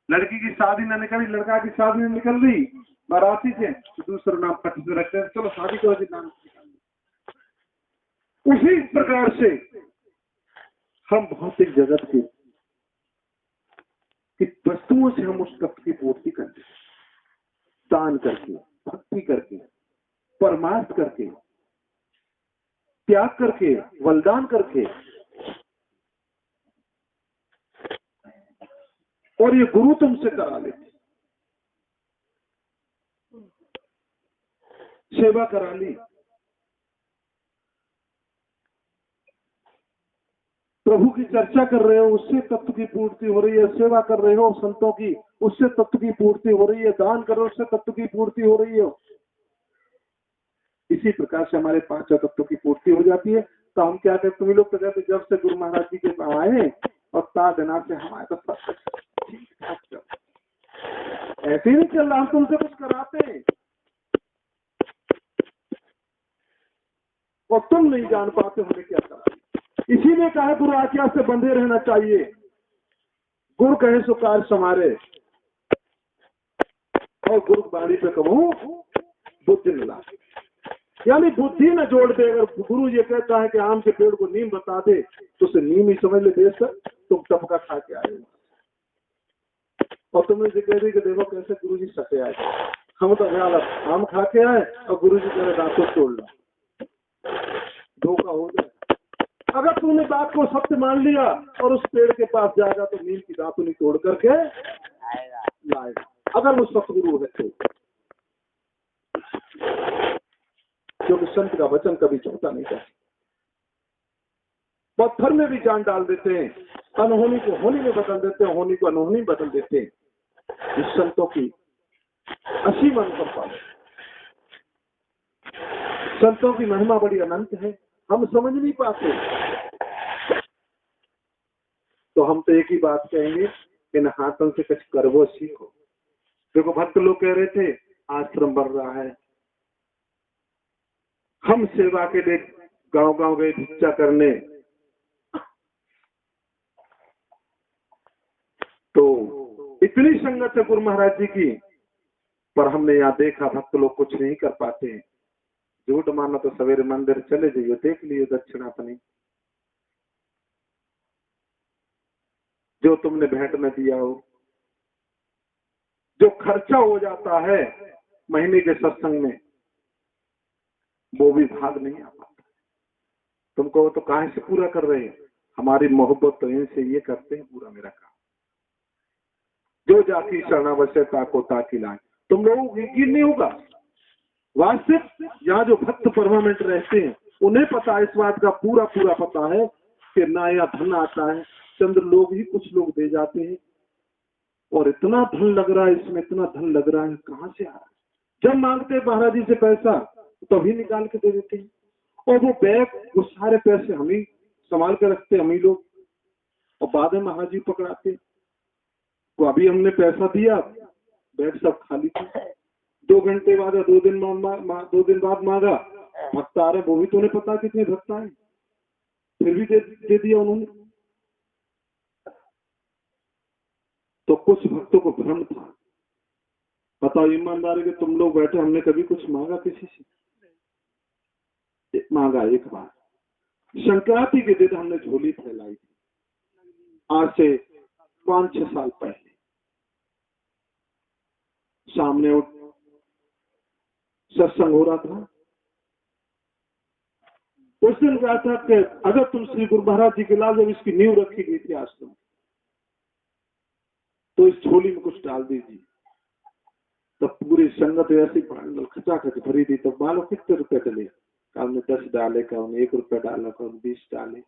लड़की की शादी न निकली, लड़का की शादी न निकल रही बाराती से, तो दूसरा नाम पट्टी से रखते हैं, चलो शादी करो जी नाम। उसी प्रकार से हम भौतिक जगत की वस्तुओं से हम उस तत्व की पूर्ति करते हैं, दान करके, भक्ति करके, परमार्थ करके, त्याग करके, बलिदान करके। और ये गुरु तुमसे करा लेते, सेवा करा ली, प्रभु की चर्चा कर रहे हो, उससे तत्व की पूर्ति हो रही है। सेवा कर रहे हो संतों की, उससे तत्व की पूर्ति हो रही है। दान करो, उससे तत्व की पूर्ति हो रही है। इसी प्रकार से हमारे 5 तत्वों की पूर्ति हो जाती है। तो हम क्या कहते, तुम लोग तो कहते जब से गुरु महाराज जी के पास आए और तादिना से हमारे तो ठीक ठाक चल, ऐसे ही नहीं चल रहा, हम तुमसे कुछ कराते हैं और तुम नहीं जान पाते हमें क्या करा। इसीलिए कहा गुरु आज्ञा से बंधे रहना चाहिए। गुरु कहे सो कार्य समारे, और गुरु बाणी पे कहूं बुद्धि मिला, यानी बुद्धि न जोड़ दे। अगर गुरु ये कहता है कि आम के पेड़ को नीम बता दे तो उसे नीम ही समझ ले, देश तुम टपका खा के आए और तुमने जो कह रही कि देखो कैसे गुरु जी सटे आए। हम तो आम खा के आए और गुरु जी कह रहे दांतों तोड़ लो, धोखा हो गया। अगर तुमने बात को सत्य मान लिया और उस पेड़ के पास जाएगा तो नीम की दांतुनी तोड़ करके लाएगा, अगर वो सतगुरु है तो। क्योंकि संत का वचन कभी झूठा नहीं कहता। पत्थर में भी जान डाल देते हैं, अनहोनी को होनी में बदल देते हैं, होनी को अनहोनी बदल देते हैं। इस संतों की असीम अनुकंपा। संतों की महिमा बड़ी अनंत है, हम समझ नहीं पाते। तो हम तो एक ही बात कहेंगे, इन हाथों से कुछ करवो सीखो। देखो भक्त लोग कह रहे थे आश्रम बढ़ रहा है, हम सेवा के लिए गांव गांव गए भिक्षा करने, तो इतनी संगत है गुरु महाराज जी की, पर हमने यहाँ देखा भक्त लोग कुछ नहीं कर पाते। झूठ मानो तो सवेरे मंदिर चले जाइए, देख लियो दक्षिणा अपनी जो तुमने भेंट में दिया हो, जो खर्चा हो जाता है महीने के सत्संग में, वो भी भाग नहीं आ पाता। तुमको तो काहे से पूरा कर रहे हैं? हमारी मोहब्बत तो इनसे ये करते हैं पूरा मेरा काम। जो जाति शरणावश्यता को ताकि लाए, तुम लोगों को यकीन नहीं होगा, वास्तविक यहाँ जो भक्त परमानेंट रहते हैं उन्हें पता है, इस बात का पूरा पूरा पता है कि ना यहाँ धन आता है, चंद्र लोग ही कुछ लोग दे जाते हैं, और इतना धन लग रहा है इसमें, इतना धन लग रहा है, कहाँ से आ रहा है? जब मांगते हैं महाराज जी से पैसा तभी निकाल के दे देते हैं, और वो बैग, वो सारे पैसे हम ही संभाल के रखते हम ही लोग, और बाद में महाराज जी पकड़ाते। तो अभी हमने पैसा दिया, बैग सब खाली थी, 2 घंटे बाद या 2 दिन बाद मांगा, भक्त आ रहे, वो भी तो नहीं पता कितने भक्त आए, फिर भी दे दिया उन्होंने। तो कुछ भक्तों को भ्रम था, बताओ ईमानदारी के तुम लोग बैठे, हमने कभी कुछ मांगा किसी से? मांगा एक बार, संक्रांति के दिन हमने झोली फैलाई थी, आज से 5-6 साल पहले। सामने सत्संग हो रहा था, उस दिन कहा था कि अगर तुम श्री गुरु महाराज जी के लाल जब इसकी नींव रखी गई थी आश्रम, तो इस झोली में कुछ डाल दीजिए। तब पूरी संगत ऐसी खचाखच भरी थी। तो मानो कितने रुपए चले, कौन 10 डाले, कौन 1 रुपया डाला, कौन 20 डाले,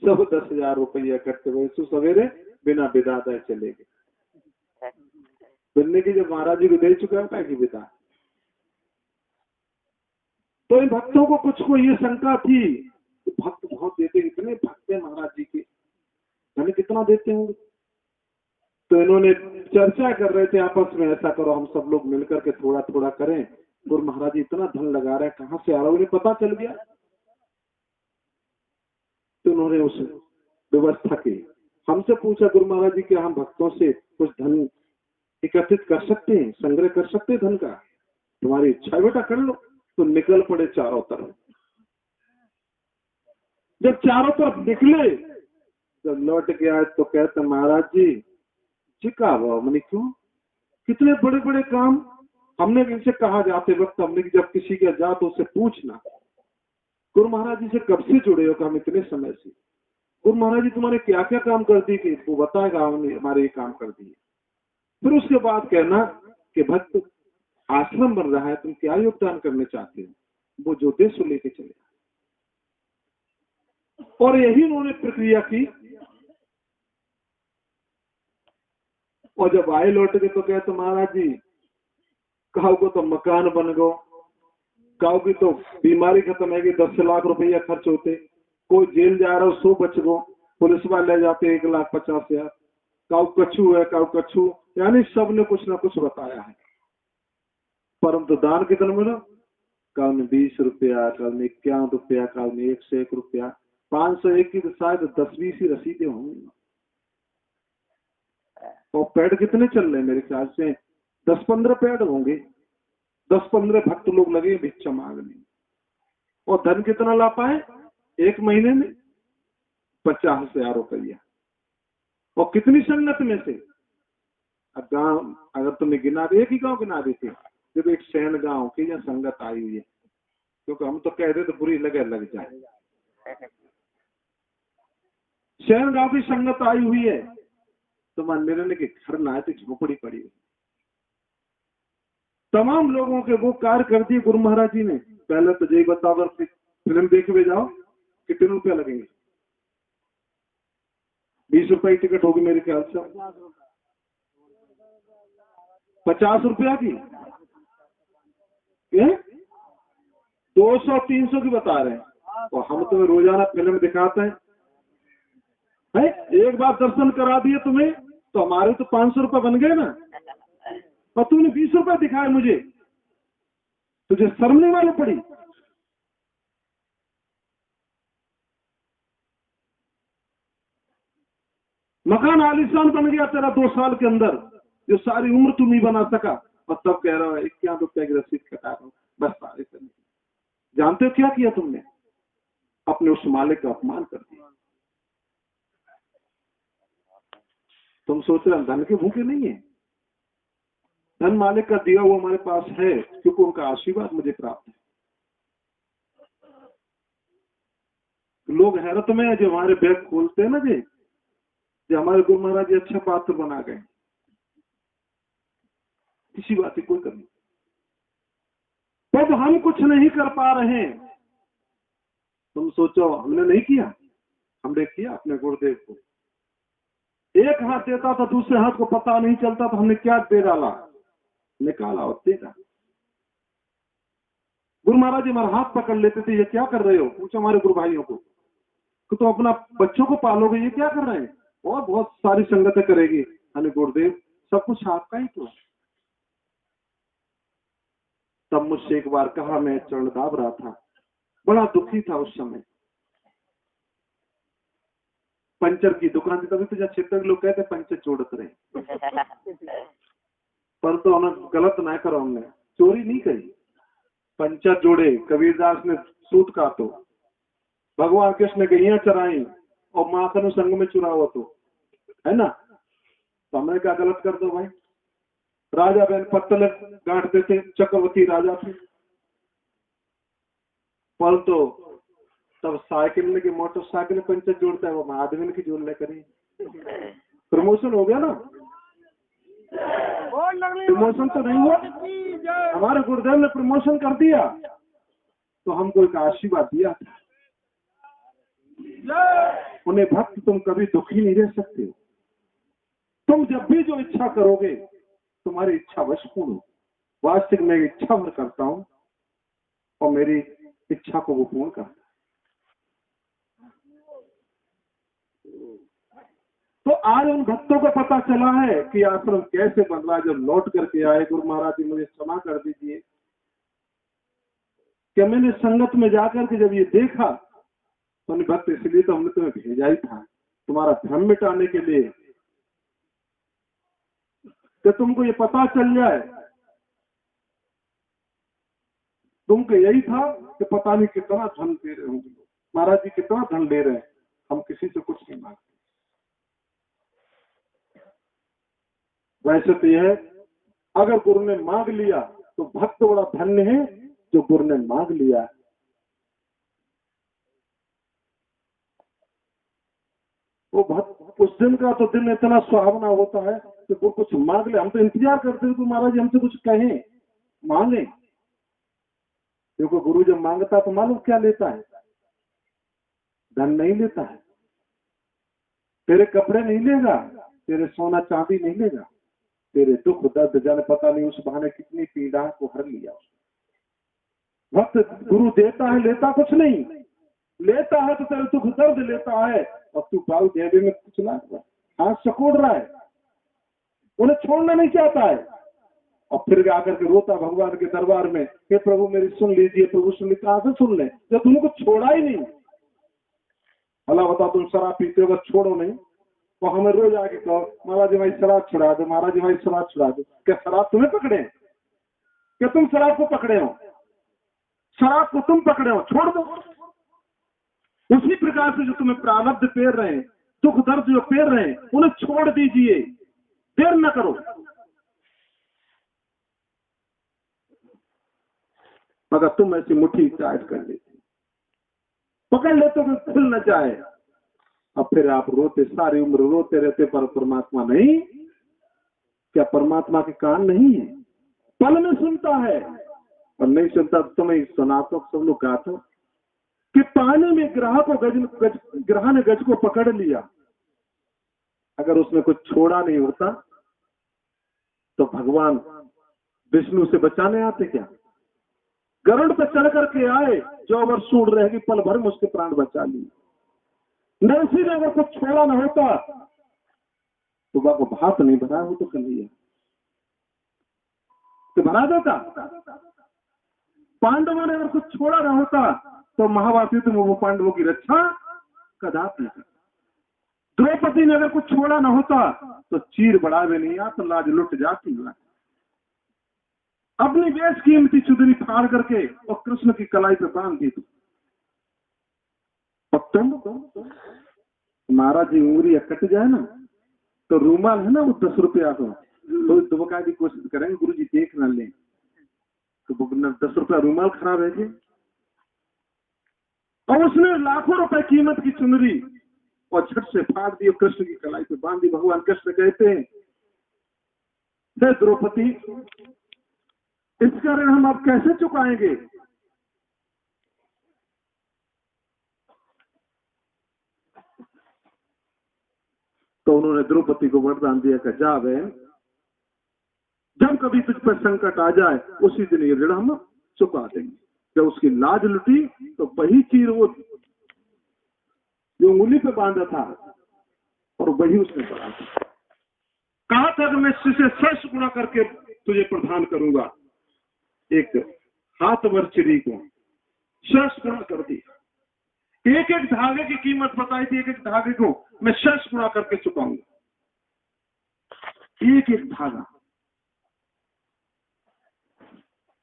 सब 10,000 रुपया इकट्ठे हुए। तो सवेरे बिना विदा दे चले गए। बिन्ने की जब महाराज जी को दे चुका है कि विदा। तो इन भक्तों को कुछ को ये शंका थी, भक्त बहुत देते, इतने भक्त है महाराज जी के, हमें कितना देते होंगे। तो इन्होंने चर्चा कर रहे थे आपस में, ऐसा करो हम सब लोग मिलकर के थोड़ा थोड़ा करें, गुरु महाराज जी इतना धन लगा रहे हैं, कहाँ से आ रहा है, उन्हें पता चल गया। तो उन्होंने उस व्यवस्था की, हमसे पूछा गुरु महाराज जी कि हम भक्तों से कुछ धन एकत्रित कर सकते हैं, संग्रह कर सकते हैं धन का, तुम्हारी इच्छा है बेटा कर लो। तो निकल पड़े चारों तरफ। जब चारों तरफ निकले, जब लौट के आए तो कहते महाराज जी चिका हुआ, मैंने क्यों, कितने बड़े बड़े काम। हमने इनसे कहा जाते वक्त, हमने जब किसी का जा तो उससे पूछना गुरु महाराज जी से कब से जुड़े हो, हम इतने समय से। गुरु महाराज जी तुम्हारे क्या क्या काम कर दिए, कि वो बताएगा हमने हमारे ये काम कर दिए। फिर उसके बाद कहना कि भक्त आश्रम बन रहा है, तुम क्या योगदान करने चाहते हो, वो जो देश लेके चले। और यही उन्होंने प्रक्रिया की। और जब आए लौट के तो कहते महाराज जी कहो को तो मकान बन गो, कहो की तो बीमारी खत्म है, 10 लाख रुपया खर्च होते, कोई जेल जा रहा हो 100 बच गो, पुलिस वाले ले जाते 1,50,000, कहो कछू है, कहो कछू, यानी सबने कुछ ना कुछ बताया है। परंतु दान कितना मिला, कौन 20 रुपया, कौन 51 रुपया, कौन 101 रुपया, 501 की तो शायद 10-20 ही रसीदें होंगी। और पेड़ कितने चल रहे हैं, मेरे ख्याल से 10-15 पेड़ होंगे, 10-15 भक्त लोग लगे भिक्षा मांगने। और धन कितना ला पाए एक महीने में, 50,000 रुपया। और कितनी संगत में से, अब गांव अगर तुमने गिना, एक ही गांव गिना देते, जब एक सैन गांव की यहाँ संगत आई हुई है, क्योंकि हम तो कह रहे तो बुरी लगे लग जाए। सैन गांव की संगत आई हुई है, तो मान मेरे के घर ना आए तो झोपड़ी पड़ी हुई। तमाम लोगों के वो कार्य कर दिए गुरु महाराज जी ने। पहले तो यही बताओ, अगर फिल्म देखने जाओ कितने रुपया लगेंगे, 20 रुपए की टिकट होगी मेरे ख्याल से, 50 रुपया की, 200-300 की बता रहे हैं। तो हम तुम्हें रोजाना फिल्म दिखाते हैं, एक बार दर्शन करा दिए तुम्हें तो हमारे तो 500 रुपये बन गए ना, और तुमने 20 रुपये दिखाए मुझे, तुझे शर्म नहीं मालूम पड़ी? मकान आलीशान बन गया तेरा 2 साल के अंदर, जो सारी उम्र तू नहीं बना सका, और तब कह रहा है 51 रुपये की रसीद कटा रहा हूं, बस सारे करने। जानते हो क्या किया तुमने? अपने उस मालिक का अपमान कर दिया। तुम सोच रहे धन के भूखे नहीं है, धन मालिक का दिया हुआ हमारे पास है, क्योंकि उनका आशीर्वाद मुझे प्राप्त है। लोग हैरत में है जो हमारे बैग खोलते हैं ना जी, जो हमारे गुरु महाराज जी अच्छा पात्र बना गए, किसी बात की कोई कमी। तब हम कुछ नहीं कर पा रहे हैं, तुम सोचो हमने नहीं किया, हमने किया अपने गुरुदेव को। एक हाथ देता था, दूसरे हाथ को पता नहीं चलता तो हमने क्या दे डाला, निकाला और दे डाला। गुरु महाराज जी हमारा हाथ पकड़ लेते थे, ये क्या कर रहे हो, पूछो हमारे गुरु भाइयों को कि तुम अपना बच्चों को पालोगे, ये क्या कर रहे हैं, और बहुत सारी संगतें करेगी। अरे गुरुदेव सब कुछ आपका ही तो। तब मुझसे एक बार कहा, मैं चरण दाब रहा था, बड़ा दुखी था उस समय, पंचर की दुकान थी, तभी तो जब क्षेत्र के लोग कहते पंचर जोड़ते रहे, पर तो हमने गलत ना करो, हमने चोरी नहीं करी, पंचर जोड़े। कबीरदास ने सूत काटो, भगवान कृष्ण ने गैया चराई और माखन संग में चुरा हुआ तो है ना, तो हमने क्या गलत कर दो भाई। राजा बहन पत्तल गांठते थे, चक्रवर्ती राजा थे, पर तो तब साइकिल लेके मोटरसाइकिल पंचर जोड़ता है, वो आदमी की जोड़ ले करी, प्रमोशन हो गया ना। प्रमोशन तो नहीं हुआ, हमारे गुरुदेव ने प्रमोशन कर दिया, तो हमको एक आशीर्वाद दिया था। उन्हें भक्त तुम कभी दुखी नहीं रह सकते, तुम जब भी जो इच्छा करोगे तुम्हारी इच्छा वश पूर्ण हो। वास्तविक मैं इच्छा भर करता हूं और मेरी इच्छा को वो पूर्ण करता। तो आज उन भक्तों को पता चला है कि आश्रम कैसे बन रहा है। जब लौट करके आए, गुरु महाराज जी मुझे क्षमा कर दीजिए कि मैंने संगत में जाकर के जब ये देखा तो भक्त, इसलिए तो हमने तुम्हें भेजा ही था, तुम्हारा भ्रम मिटाने के लिए, कि तुमको ये पता चल जाए। तुमको यही था कि पता नहीं कितना धन दे रहे होंगे, महाराज जी कितना धन दे रहे हैं, हम किसी से कुछ नहीं मांगते। वैसे तो यह अगर गुरु ने मांग लिया तो भक्त बड़ा धन्य है जो गुरु ने मांग लिया। वो भक्त उस दिन का तो दिन इतना सुहावना होता है कि वो कुछ मांग ले। हम तो इंतजार करते हैं कि महाराज जी हमसे कुछ कहें, मांगे, क्योंकि गुरु जब मांगता तो मालूम क्या लेता है, धन नहीं लेता है, तेरे कपड़े नहीं लेगा, तेरे सोना चांदी नहीं लेगा, तेरे दुख दर्द जाने पता नहीं उस बहाने कितनी पीड़ा को हर लिया। भक्त गुरु देता है, लेता कुछ नहीं, लेता है तो तेरे दुख दर्द लेता है, और तू बाल देवे में कुछ ना हाथ सकोड़ रहा है, उन्हें छोड़ना नहीं चाहता है, और फिर आकर के रोता भगवान के दरबार में, हे प्रभु मेरी सुन लीजिए, प्रभु सुन लीजिए। कहां से सुन ले जब तुमको छोड़ा ही नहीं। अल्लाह बता, तुम शराब पीते हो, छोड़ो नहीं, तो हमें रोज आके कहो महाराज जी भाई शराब छुड़ा दो, महाराज जी भाई शराब छुड़ा दो। क्या शराब तुम्हें पकड़े, क्या तुम शराब को पकड़े हो? शराब को तुम पकड़े हो, छोड़ दो। उसी प्रकार से जो तुम्हें प्रारब्ध पेर रहे हैं, दुख दर्द जो पेर रहे हैं, उन्हें छोड़ दीजिए, देर न करो। मगर तुम ऐसी मुट्ठी टाइट कर लेते, पकड़ लेते तो खुल न जाए, अब फिर आप रोते, सारी उम्र रोते रहते, पर परमात्मा नहीं। क्या परमात्मा के कान नहीं है? पल में सुनता है, और नहीं सुनता तो तुम्हें सुनाता। सब लोग गाते कि पानी में ग्रह ने गज को पकड़ लिया, अगर उसमें कुछ छोड़ा नहीं होता तो भगवान विष्णु से बचाने आते क्या? गरुड़ पे चढ़ करके आए, जो अगर सूढ़ रहेगी पल भर में उसके प्राण बचा लिए। नरसिंह ने अगर कुछ छोड़ा न होता तो बाबा भात नहीं भरा हो तो कन्हैया तो भरा देता। पांडवों ने अगर कुछ छोड़ा न होता तो महाभारत में वो पांडवों की रक्षा कदापि नहीं। द्रौपदी ने अगर कुछ छोड़ा न होता तो चीर बढ़ावे नहीं आ तो लाज लुट जाती। अपनी वेश कीमती चुदरी फाड़ करके और कृष्ण की कलाई पे बांध दी थी। और तुम महाराज जी उंगली कट जाए ना तो रूमाल है ना वो 10 रुपया को तो दुबका की कोशिश करेंगे, गुरु जी देख ना लें तो 10 रुपया रूमाल खराब है जी। और उसने लाखों रुपए कीमत की चुनरी और झट से फाड़ दी और कृष्ण की कलाई पे बांध दी। भगवान कृष्ण कहते हैं, हे द्रौपदी, इसका ऋण हम अब कैसे चुकाएंगे? तो उन्होंने द्रौपदी को वरदान दिया कि जा बहन, जब कभी तुझ पर संकट आ जाए उसी दिन ये ऋण हम चुका देंगे। जब उसकी लाज लुटी तो वही चीर वो जो उंगली पे बांधा था और वही उसने पड़ा था। कहा था कि मैं तुझे 6 गुना करके तुझे प्रदान करूंगा। एक हाथ भर चिड़ी को 6 गुना कर दिया। एक एक धागे की कीमत बताई थी, एक एक धागे को मैं 6 गुना करके चुकाऊंगा। एक एक धागा।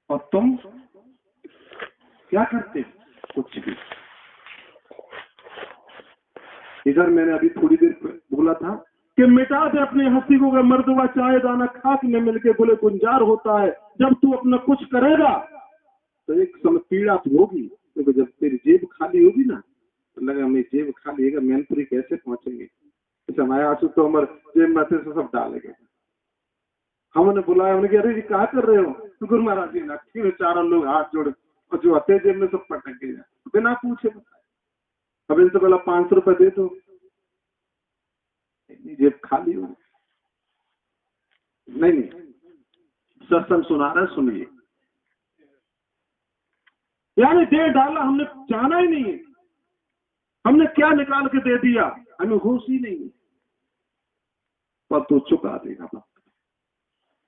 और तुम क्या करते? कुछ भी। इधर मैंने अभी थोड़ी देर बोला था कि मिटा दे अपने हंसी को, मर्दवा चाहे दाना खाक में मिलके बोले गुंजार होता है। जब तू अपना कुछ करेगा तो एक समय पीड़ा तो होगी, क्योंकि जब तेरी जेब खाली होगी ना तो लगा मेरी जेब खाली है, मैनपुरी कैसे पहुंचेंगे। हमारे आंसू तो हमारे जेब में से सब डालेंगे। हमने बुलाया, उन्होंने कहा, अरे जी क्या कर रहे हो? तो गुरु महाराज जी नक्की में चारों लोग हाथ जोड़े और जो आते जेब में सब पटक गए बिना पूछे। अब इनसे बोला 500 रुपए दे दो, जेब खाली हो। नहीं, सत्संग सुना रहा है, सुनिए। यानी दे डाला, हमने जाना ही नहीं है, हमने क्या निकाल के दे दिया, हमें होश ही नहीं है। पर तू चुका देगा,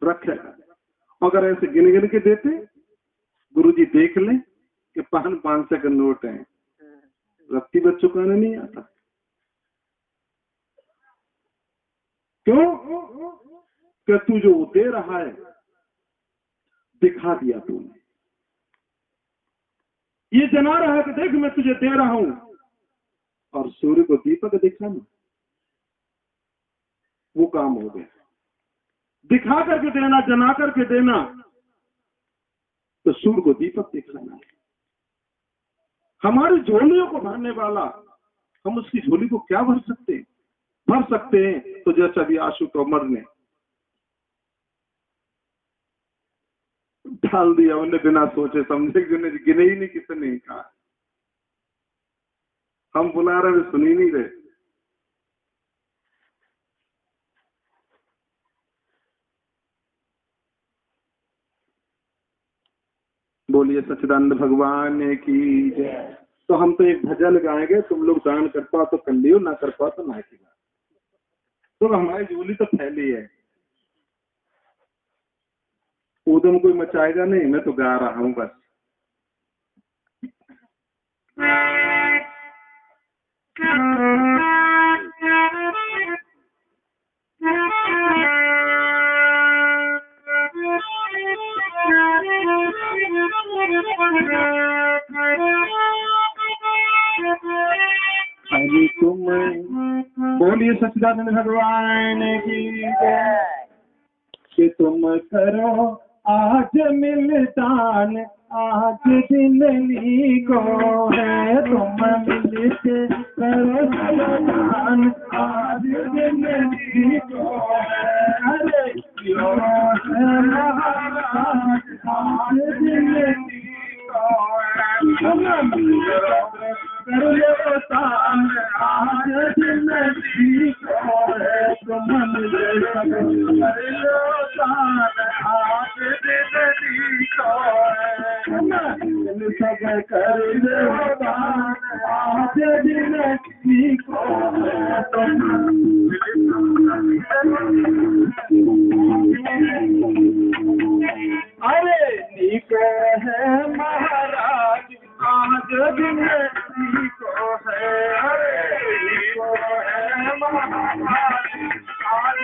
रखेगा। अगर ऐसे गिन गिन के देते, गुरुजी देख ले कि 500 का नोट है, रत्ती बच चुकाने नहीं आता। क्यों? कि तू जो दे रहा है दिखा दिया तूने। ये जना रहा है कि देख मैं तुझे दे रहा हूं, और सूर्य को दीपक दिखाना वो काम हो गया। दिखा करके देना, जना करके देना, तो सूर्य को दीपक दिखाना है। हमारी झोलियों को भरने वाला, हम उसकी झोली को क्या भर सकते हैं? भर सकते हैं तो जैसा भी आशु तोमर ने डाल दिया, उन्हें बिना सोचे समझे, गिने ही नहीं कितने कहा। हम बुला रहे सुन ही नहीं रहे। बोलिए सच्चिदानंद भगवान की जय। तो हम तो एक भजन गाएंगे, तुम लोग दान कर पाओ तो कर लियो, ना कर पाओ तो ना की बात। तो हमारी झोली तो फैली है, उदम कोई मचाएगा नहीं, मैं तो गा रहा हूं बस। अरे तुम बोलिए सच्चिदानंद भगवान की जय। कि तुम करो आज मिलदान, आज दिल्ली को है, तुम मिलके करो मिलदान, आज दिल्ली को है। अरे क्यों है महाराज, आज दिल्ली को है, करो दान, आज दिल्ली को है, तुम मिलके करो आज दिल्ली को है। सब कर लो दान, आज जिंदगी को है अरे नीको है महाराज, आज जिंदगी को है, अरे नीको है महाराज, आज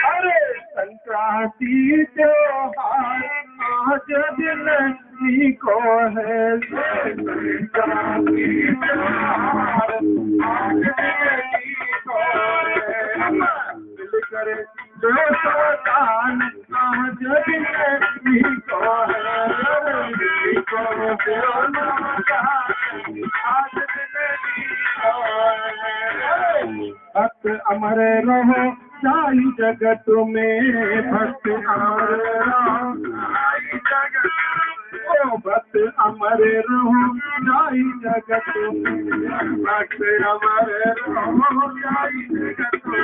अरे संक्रांति त्योहार आज जिंदगी को है, संक्रांति त्योहार आज जिंदगी को है, मिलकर दो दान आज जिंदगी को है, जिंदगी को आज जिंदगी को है, भक्त अमर रहो साई जगत में, भक्त अमर रहो साई जगत, ओ भक्त अमर रहो साई जगत में, भक्त अमर रहो साई जगत में,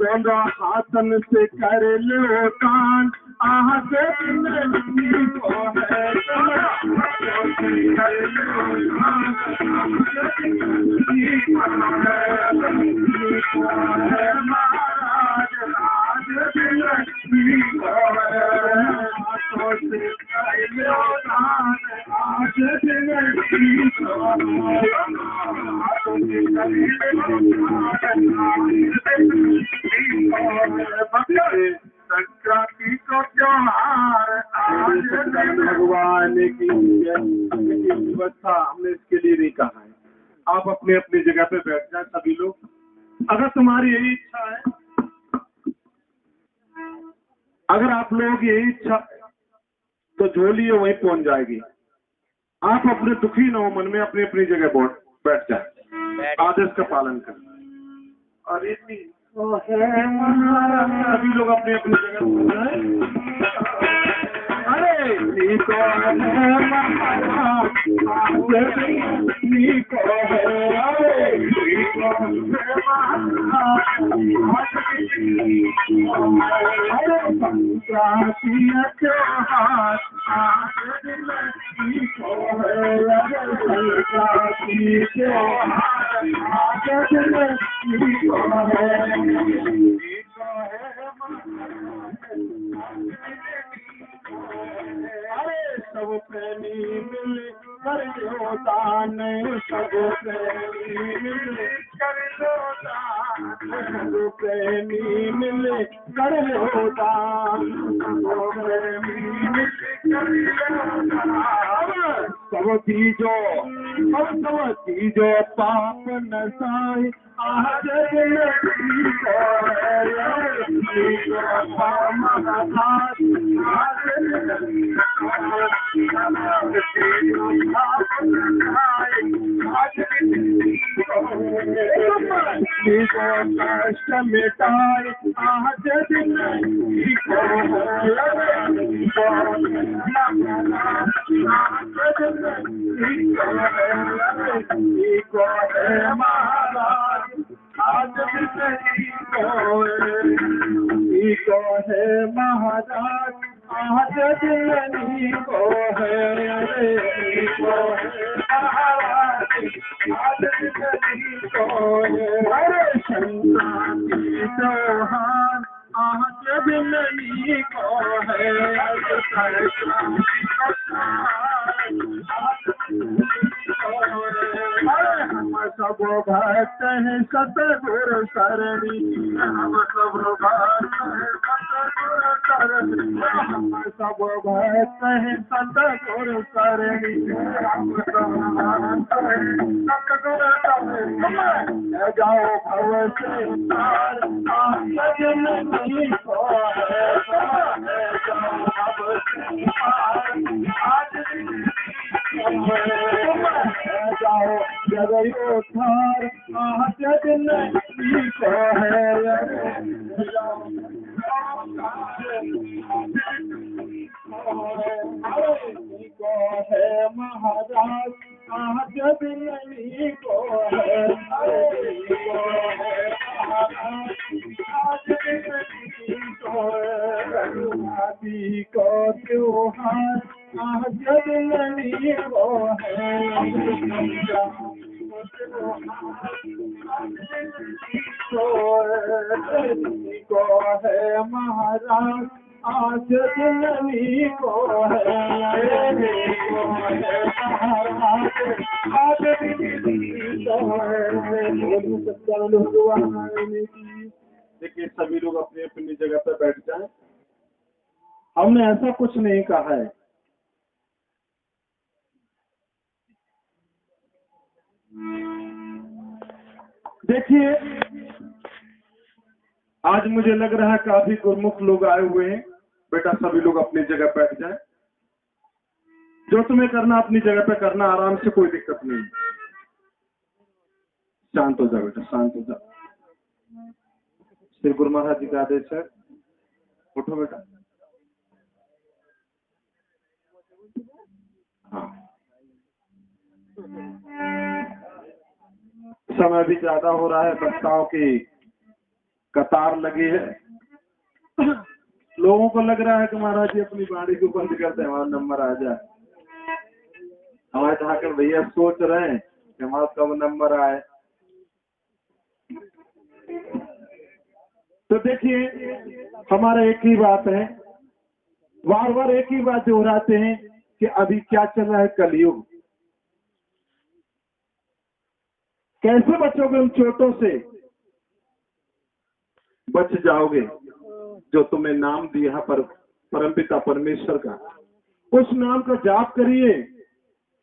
दोनों हाथन से कर लो दान आज जिंदगी को है, कर लो दान आज जिंदगी को है, महाराज आज जिंदगी को है, हाथों से कर लो दान आज जिंदगी को है, हाथों से कर लो दान संक्रांति को त्योहार आज भगवान की व्यवस्था हमने इसके लिए नहीं कहा है। आप अपने अपनी जगह पे बैठ जाए सभी लोग। अगर तुम्हारी यही इच्छा है, अगर आप लोग यही इच्छा तो झोली वहीं पहुंच जाएगी। आप अपने दुखी न हो मन में, अपनी अपनी जगह बैठ जाए, आदेश का पालन करें। और सभी लोग अपनी अपनी जगह, अरे नीको है महाराज नीको है, अरे नीको है महाराज, अरे संक्रांति त्योहार आज नीको है, अरे संक्रांति त्योहार आज नीको है, अरे सब प्रेमी मिल कर लो दान, सब प्रेमी मिल कर लो दान, सब प्रेमी मिल कर लो दान, सब प्रेमी मिल कर लो दान, सब दीजो पाप नसाई आज जिंदगी को है, कष्ट मिटाए आज जिंदगी को है, महाराज आज जिंदगी को है, महाराज आज जिंदगी को है, महाराज आज जिंदगी को है, अरे संक्रांति त्योहार आज जिंदगी को है, हम सब भक्त हैं सतगुरु सरणी, हम सब भक्त हैं सतगुरु सरणी, हम सब भक्त हैं सतगुरु सरणी, हम सब भक्त हैं सतगुरु सरणी, जाओ भव से तार आज जिंदगी को है, जाओ भव से तार आज जाओ जगयो थार आज जिंदगी को है, को है महाराज आज जिंदगी को है, आज जिंदगी को है, रघुनाथी को त्योहार जननी वो है को है महाराज आज जननी को है आज देखिए सभी लोग अपनी अपनी जगह पर बैठ जाएं। हमने ऐसा कुछ नहीं कहा है। देखिए आज मुझे लग रहा है काफी गुरमुख लोग आए हुए हैं। बेटा सभी लोग अपनी जगह बैठ जाएं। जो तुम्हें करना अपनी जगह पे करना, आराम से, कोई दिक्कत नहीं। शांत हो जाओ बेटा, शांत हो जाओ। श्री गुरु महाराज जी का आदेश है, उठो बेटा। हाँ, समय भी ज्यादा हो रहा है, वक्ताओं की कतार लगी है। लोगों को लग रहा है कि महाराज जी अपनी वाणी को बंद करते हैं, हमारा नंबर आ जाए। हमारे ठाकर भैया सोच रहे हैं कि हमारा कब नंबर आए। तो देखिए हमारा एक ही बात है, बार बार एक ही बात दोहराते हैं कि अभी क्या चल रहा है, कलयुग। कैसे बचोगे उन चोटों से? बच जाओगे जो तुम्हें नाम दिया पर परमपिता परमेश्वर का, उस नाम का जाप करिए।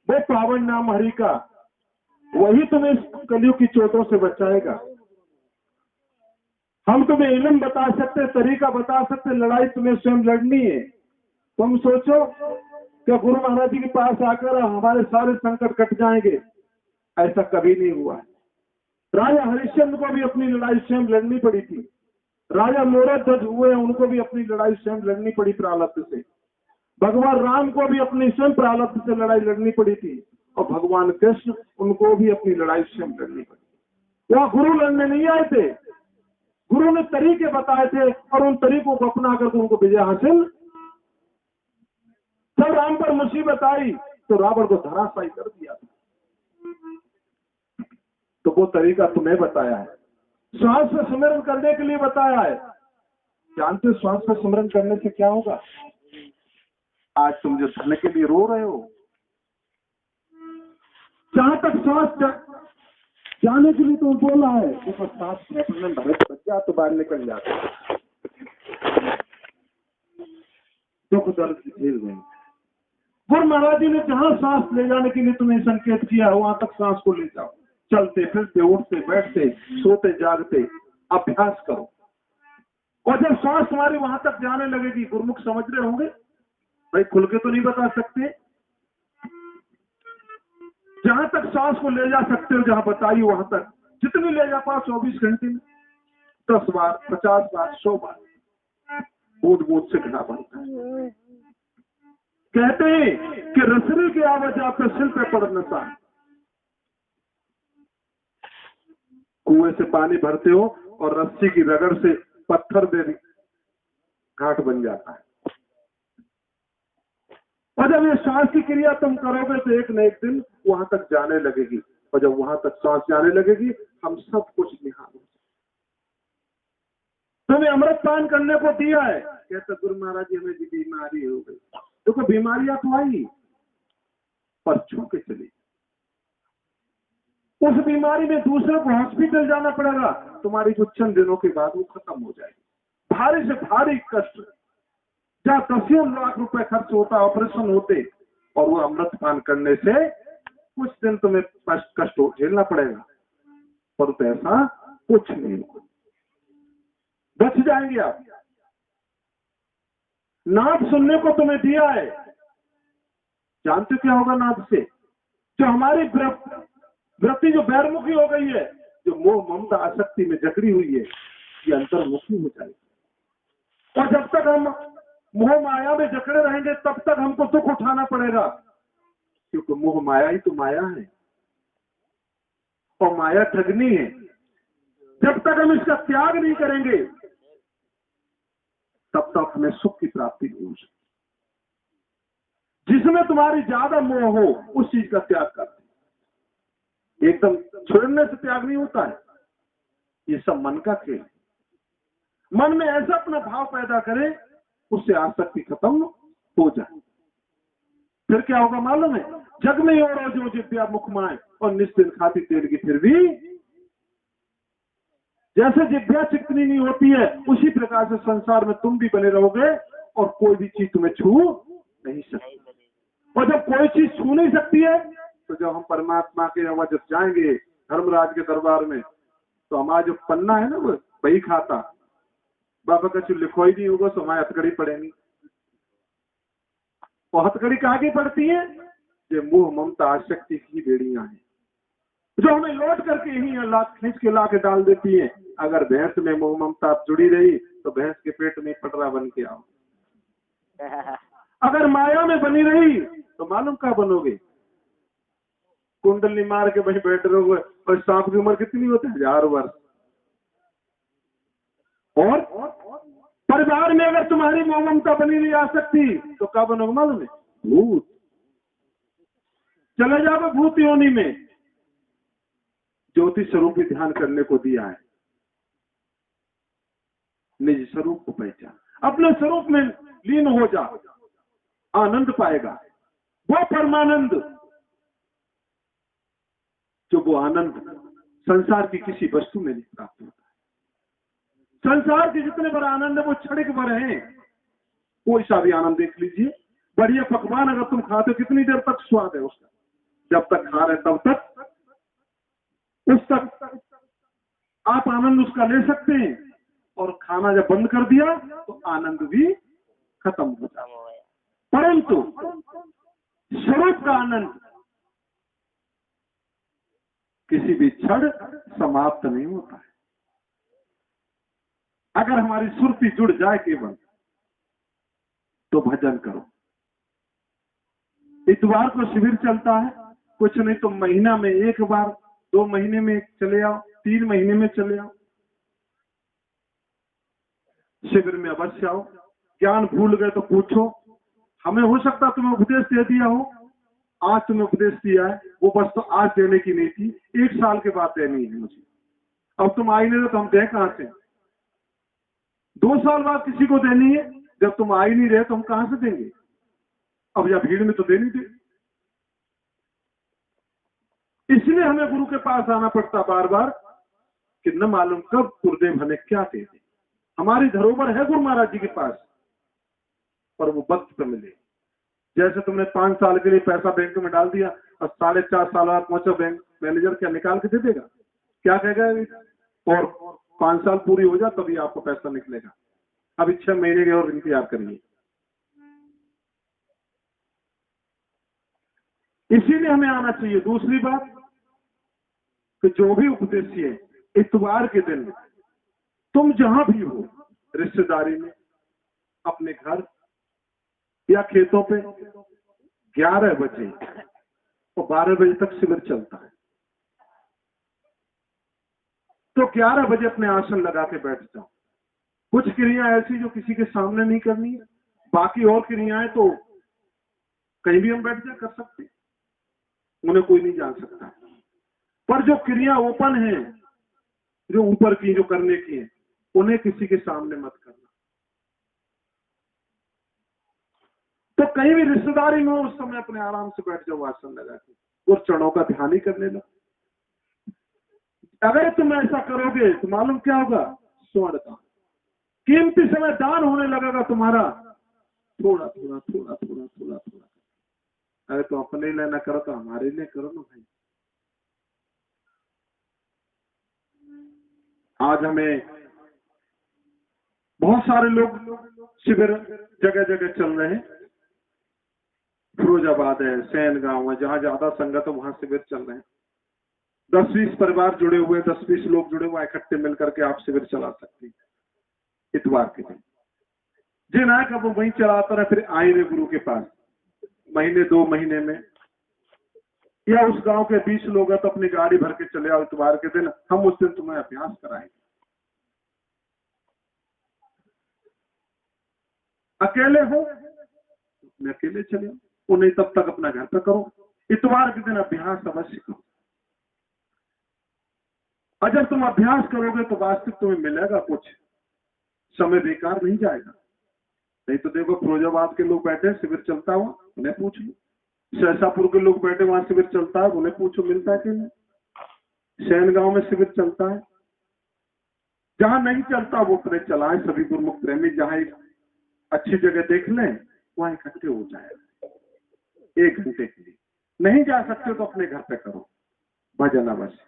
वो पावन नाम हरि का, वही तुम्हें कलयुग की चोटों से बचाएगा। हम तुम्हें इल्म बता सकते, तरीका बता सकते, लड़ाई तुम्हें स्वयं लड़नी है। तुम सोचो कि गुरु महाराज जी के पास आकर हमारे सारे संकट कट जाएंगे, ऐसा कभी नहीं हुआ। राजा हरिश्चंद्र को भी अपनी लड़ाई स्वयं लड़नी पड़ी थी। राजा मोरध्वज हुए, उनको भी अपनी लड़ाई स्वयं लड़नी पड़ी प्रारब्ध से। भगवान राम को भी अपनी स्वयं प्रारब्ध से लड़ाई लड़नी पड़ी थी, और भगवान कृष्ण, उनको भी अपनी लड़ाई स्वयं लड़नी पड़ी। वह गुरु लड़ने नहीं आए थे, गुरु ने तरीके बताए थे और उन तरीकों को अपना कर उनको विजय हासिल। जब राम पर मुसीबत आई तो रावण को धराशायी कर दिया था। तो वो तरीका तुम्हें बताया है, श्वास से स्मरण करने के लिए बताया है। जानते हो श्वास से स्मरण करने से क्या होगा? आज तुम जो धन के लिए रो रहे हो, जहां तक श्वास जाने के लिए तो बोला है, देखो सांस बच्चा तो बाहर निकल जाता है, दुख दर्द झेल गए। गुरु महाराज जी ने जहां सांस ले जाने के लिए तुम्हें संकेत किया, वहां तक सांस को ले जाओ। चलते फिरते, उठते बैठते, सोते जागते अभ्यास करो। और जब सांस तुम्हारी वहां तक जाने लगेगी, गुरुमुख समझ रहे होंगे, भाई खुल के तो नहीं बता सकते, जहां तक सांस को ले जा सकते हो, जहां बताइए वहां तक, जितनी ले जा पाओ 24 घंटे में, 10 बार, 50 बार, 100 बार, बूंद बूंद से घड़ा बनता है। कहते हैं कि रसरी की आवाज आपके सिर पे पड़ नशा। कुएं से पानी भरते हो और रस्सी की रगड़ से पत्थर दे घाट बन जाता है। और जब ये सांस की क्रिया तुम करोगे तो एक न एक दिन वहां तक जाने लगेगी, और जब वहां तक सांस जाने लगेगी, हम सब कुछ निहाल हो। तुम्हें अमृत पान करने को दिया है, कहते गुरु महाराज जी हमें बीमारी हो गई। देखो बीमारियां तो आई, पर छू के चली। उस बीमारी में दूसरे को हॉस्पिटल जाना पड़ेगा, तुम्हारी कुछ चंद दिनों के बाद वो खत्म हो जाएगी। भारी से भारी कष्ट, जहाँ 10 लाख रुपए खर्च होता, ऑपरेशन होते, और वो अमृत पान करने से कुछ दिन तुम्हें कष्ट झेलना पड़ेगा, पर तो ऐसा कुछ नहीं, बच जाएंगे आप। नाद सुनने को तुम्हें दिया है, जानते क्या होगा नाद से? जो हमारी वृत्ति जो बैरमुखी हो गई है, जो मोह ममता आसक्ति में जकड़ी हुई है, ये अंतर्मुखी हो जाएगी। और जब तक हम मोह माया में जकड़े रहेंगे, तब तक हमको दुख उठाना पड़ेगा, क्योंकि मोह माया ही तो माया है, और माया ठगनी है। जब तक हम इसका त्याग नहीं करेंगे, तब तक हमें सुख की प्राप्ति नहीं हो सकती। जिसमें तुम्हारी ज्यादा मोह हो उस चीज का त्याग कर दे। एकदम छोड़ने से त्याग नहीं होता है, ये सब मन का खेल। मन में ऐसा अपना भाव पैदा करे उससे आसक्ति खत्म हो जाए। फिर क्या होगा मालूम है? जग में और जो जिद्या मुख माए और निस्दिन खाती तेल की, फिर भी जैसे जिद्या चिकनी नहीं होती है उसी प्रकार से संसार में तुम भी बने रहोगे और कोई भी चीज तुम्हें छू नहीं सकती। और जब कोई चीज छू नहीं सकती है तो जब हम परमात्मा के यहाँ जब जाएंगे धर्मराज के दरबार में, तो हमारा जो पन्ना है ना वो वही खाता, बाबा का चुल्ली लिखो ही नहीं होगा तो हमारी हथकड़ी पड़ेगी। और हथकड़ी कहाँ की पड़ती है? ये मोह ममता आसक्ति की बेड़ियां हैं जो हमें लौट करके यही लात खींच के ला के डाल देती है। अगर भैंस में मोह ममता जुड़ी रही तो भैंस के पेट में पटरा बन के आओ। अगर माया में बनी रही तो मालूम क्या बनोगे? कुंडली मार के वहीं बैठ रहोगे। और सांप की उम्र कितनी होती है? 1000 वर्ष। और परिवार में अगर तुम्हारी मोह ममता बनी रही आ सकती तो क्या बनोगे मालूम है? भूत। चले जाओगे भूत योनि में। ज्योति स्वरूप ही ध्यान करने को दिया है। निज स्वरूप को पहचान, अपने स्वरूप में लीन हो जा, आनंद पाएगा। वो परमानंद, जो वो आनंद संसार की किसी वस्तु में नहीं प्राप्त होता। संसार के जितने बड़ा आनंद है वो क्षणिक भर है। कोई सा भी आनंद देख लीजिए, बढ़िया पकवान अगर तुम खाते हो कितनी देर तक स्वाद है उसका? जब तक खा रहे तब तक उस तक आप आनंद उसका ले सकते हैं। और खाना जब बंद कर दिया तो आनंद भी खत्म हो जाता है। परंतु स्वरूप का आनंद किसी भी क्षण समाप्त नहीं होता है। अगर हमारी सुरती जुड़ जाए केवल तो भजन करो। इतवार को शिविर चलता है, कुछ नहीं तो महीना में एक बार, 2 महीने में चले आओ, 3 महीने में चले आओ। शिविर में अवश्य आओ। ज्ञान भूल गए तो पूछो। हमें हो सकता तुम्हें उपदेश दे दिया हो, आज तुम्हें उपदेश दिया है, वो बस तो आज देने की नहीं थी, 1 साल के बाद देनी है मुझे। अब तुम आई नहीं रहे तो हम दें कहां से? 2 साल बाद किसी को देनी है, जब तुम आ ही नहीं रहे तो हम कहां से देंगे? अब या भीड़ में तो देनी थी। इसलिए हमें गुरु के पास आना पड़ता बार बार कि न मालूम कब गुरुदेव हमें क्या दे दे। हमारी धरोहर है गुरु महाराज जी के पास, पर वो वक्त पे मिले। जैसे तुमने 5 साल के लिए पैसा बैंक में डाल दिया और 4.5 साल बाद पहुंचा, बैंक मैनेजर क्या निकाल के दे देगा? क्या कहेगा? और 5 साल पूरी हो जाए तभी आपको पैसा निकलेगा, अभी 6 महीने के और इंतजार करिए। इसीलिए हमें आना चाहिए। दूसरी बात कि जो भी उपदेशी है, इतवार के दिन तुम जहां भी हो, रिश्तेदारी में, अपने घर या खेतों पे, 11 बजे और 12 बजे तक शिविर चलता है। तो 11 बजे अपने आसन लगा के बैठ जाओ। कुछ क्रिया ऐसी जो किसी के सामने नहीं करनी है, बाकी और क्रियाएं तो कहीं भी हम बैठ जा कर सकते, उन्हें कोई नहीं जान सकता। पर जो क्रिया ओपन है, जो ऊपर की, जो करने की है, उन्हें किसी के सामने मत करना। तो कहीं भी रिश्तेदारी में उस समय अपने आराम से बैठ जाओ आसन लगा के और चरणों का ध्यान ही करने लो। अगर तुम ऐसा करोगे तो मालूम क्या होगा? स्वर्ण दान, कीमती समय दान होने लगेगा तुम्हारा। थोड़ा थोड़ा थोड़ा थोड़ा थोड़ा थोड़ा। अरे तो अपने लिए ना करो तो हमारे लिए करो ना भाई। आज हमें बहुत सारे लोग शिविर जगह जगह चल रहे हैं। फिरोजाबाद है, सैन गांव है, जहां ज्यादा संगत है वहां शिविर चल रहे हैं। 10-20 परिवार जुड़े हुए, 10-20 लोग जुड़े हुए, इकट्ठे मिलकर के आप शिविर चला सकते हैं इतवार के दिन। जिन आए का वो वहीं चलाता रहे, फिर आए रे गुरु के पास महीने 2 महीने में, या उस गांव के 20 लोग हैं तो अपनी गाड़ी भर के चले आओ इतवार के दिन, हम उस दिन तुम्हें अभ्यास कराएंगे। अकेले हो मैं अकेले चले, उन्हें तब तक अपना घर पे करो। इतवार के दिन अभ्यास अवश्य करो, और जब तुम अभ्यास करोगे तो वास्तविक तुम्हें मिलेगा कुछ, समय बेकार नहीं जाएगा। नहीं तो देखो फिरोजाबाद के लोग बैठे शिविर चलता हुआ, उन्हें पूछ लो। सहसापुर के लोग बैठे वहां शिविर चलता है, उन्हें पूछो मिलता है कि नहीं। सैन गांव में शिविर चलता है, जहां नहीं चलता वो प्रेम चलाए। सभी गुरुमुख प्रेमी जहां एक अच्छी जगह देख लें वहां इकट्ठे हो जाए 1 घंटे के लिए। नहीं जा सकते तो अपने घर पे करो भजन अवश्य।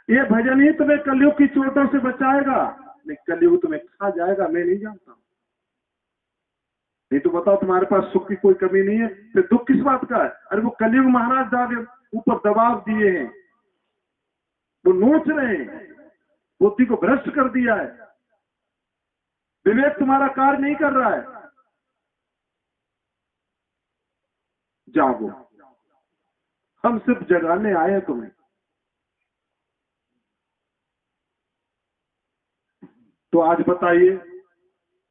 ये भजन ही तुम्हें कलयुग की चोटों से बचाएगा, नहीं कलयुग तुम्हें खा जाएगा, मैं नहीं जानता। नहीं तो बताओ तुम्हारे पास सुख की कोई कमी नहीं है, फिर दुख किस बात का है? अरे वो कलयुग महाराज दादे ऊपर दबाव दिए हैं, वो नोच रहे हैं, बुद्धि को भ्रष्ट कर दिया है, विवेक तुम्हारा कार्य नहीं कर रहा है। जागो, हम सिर्फ जगाने आए हैं तुम्हें। तो आज बताइए,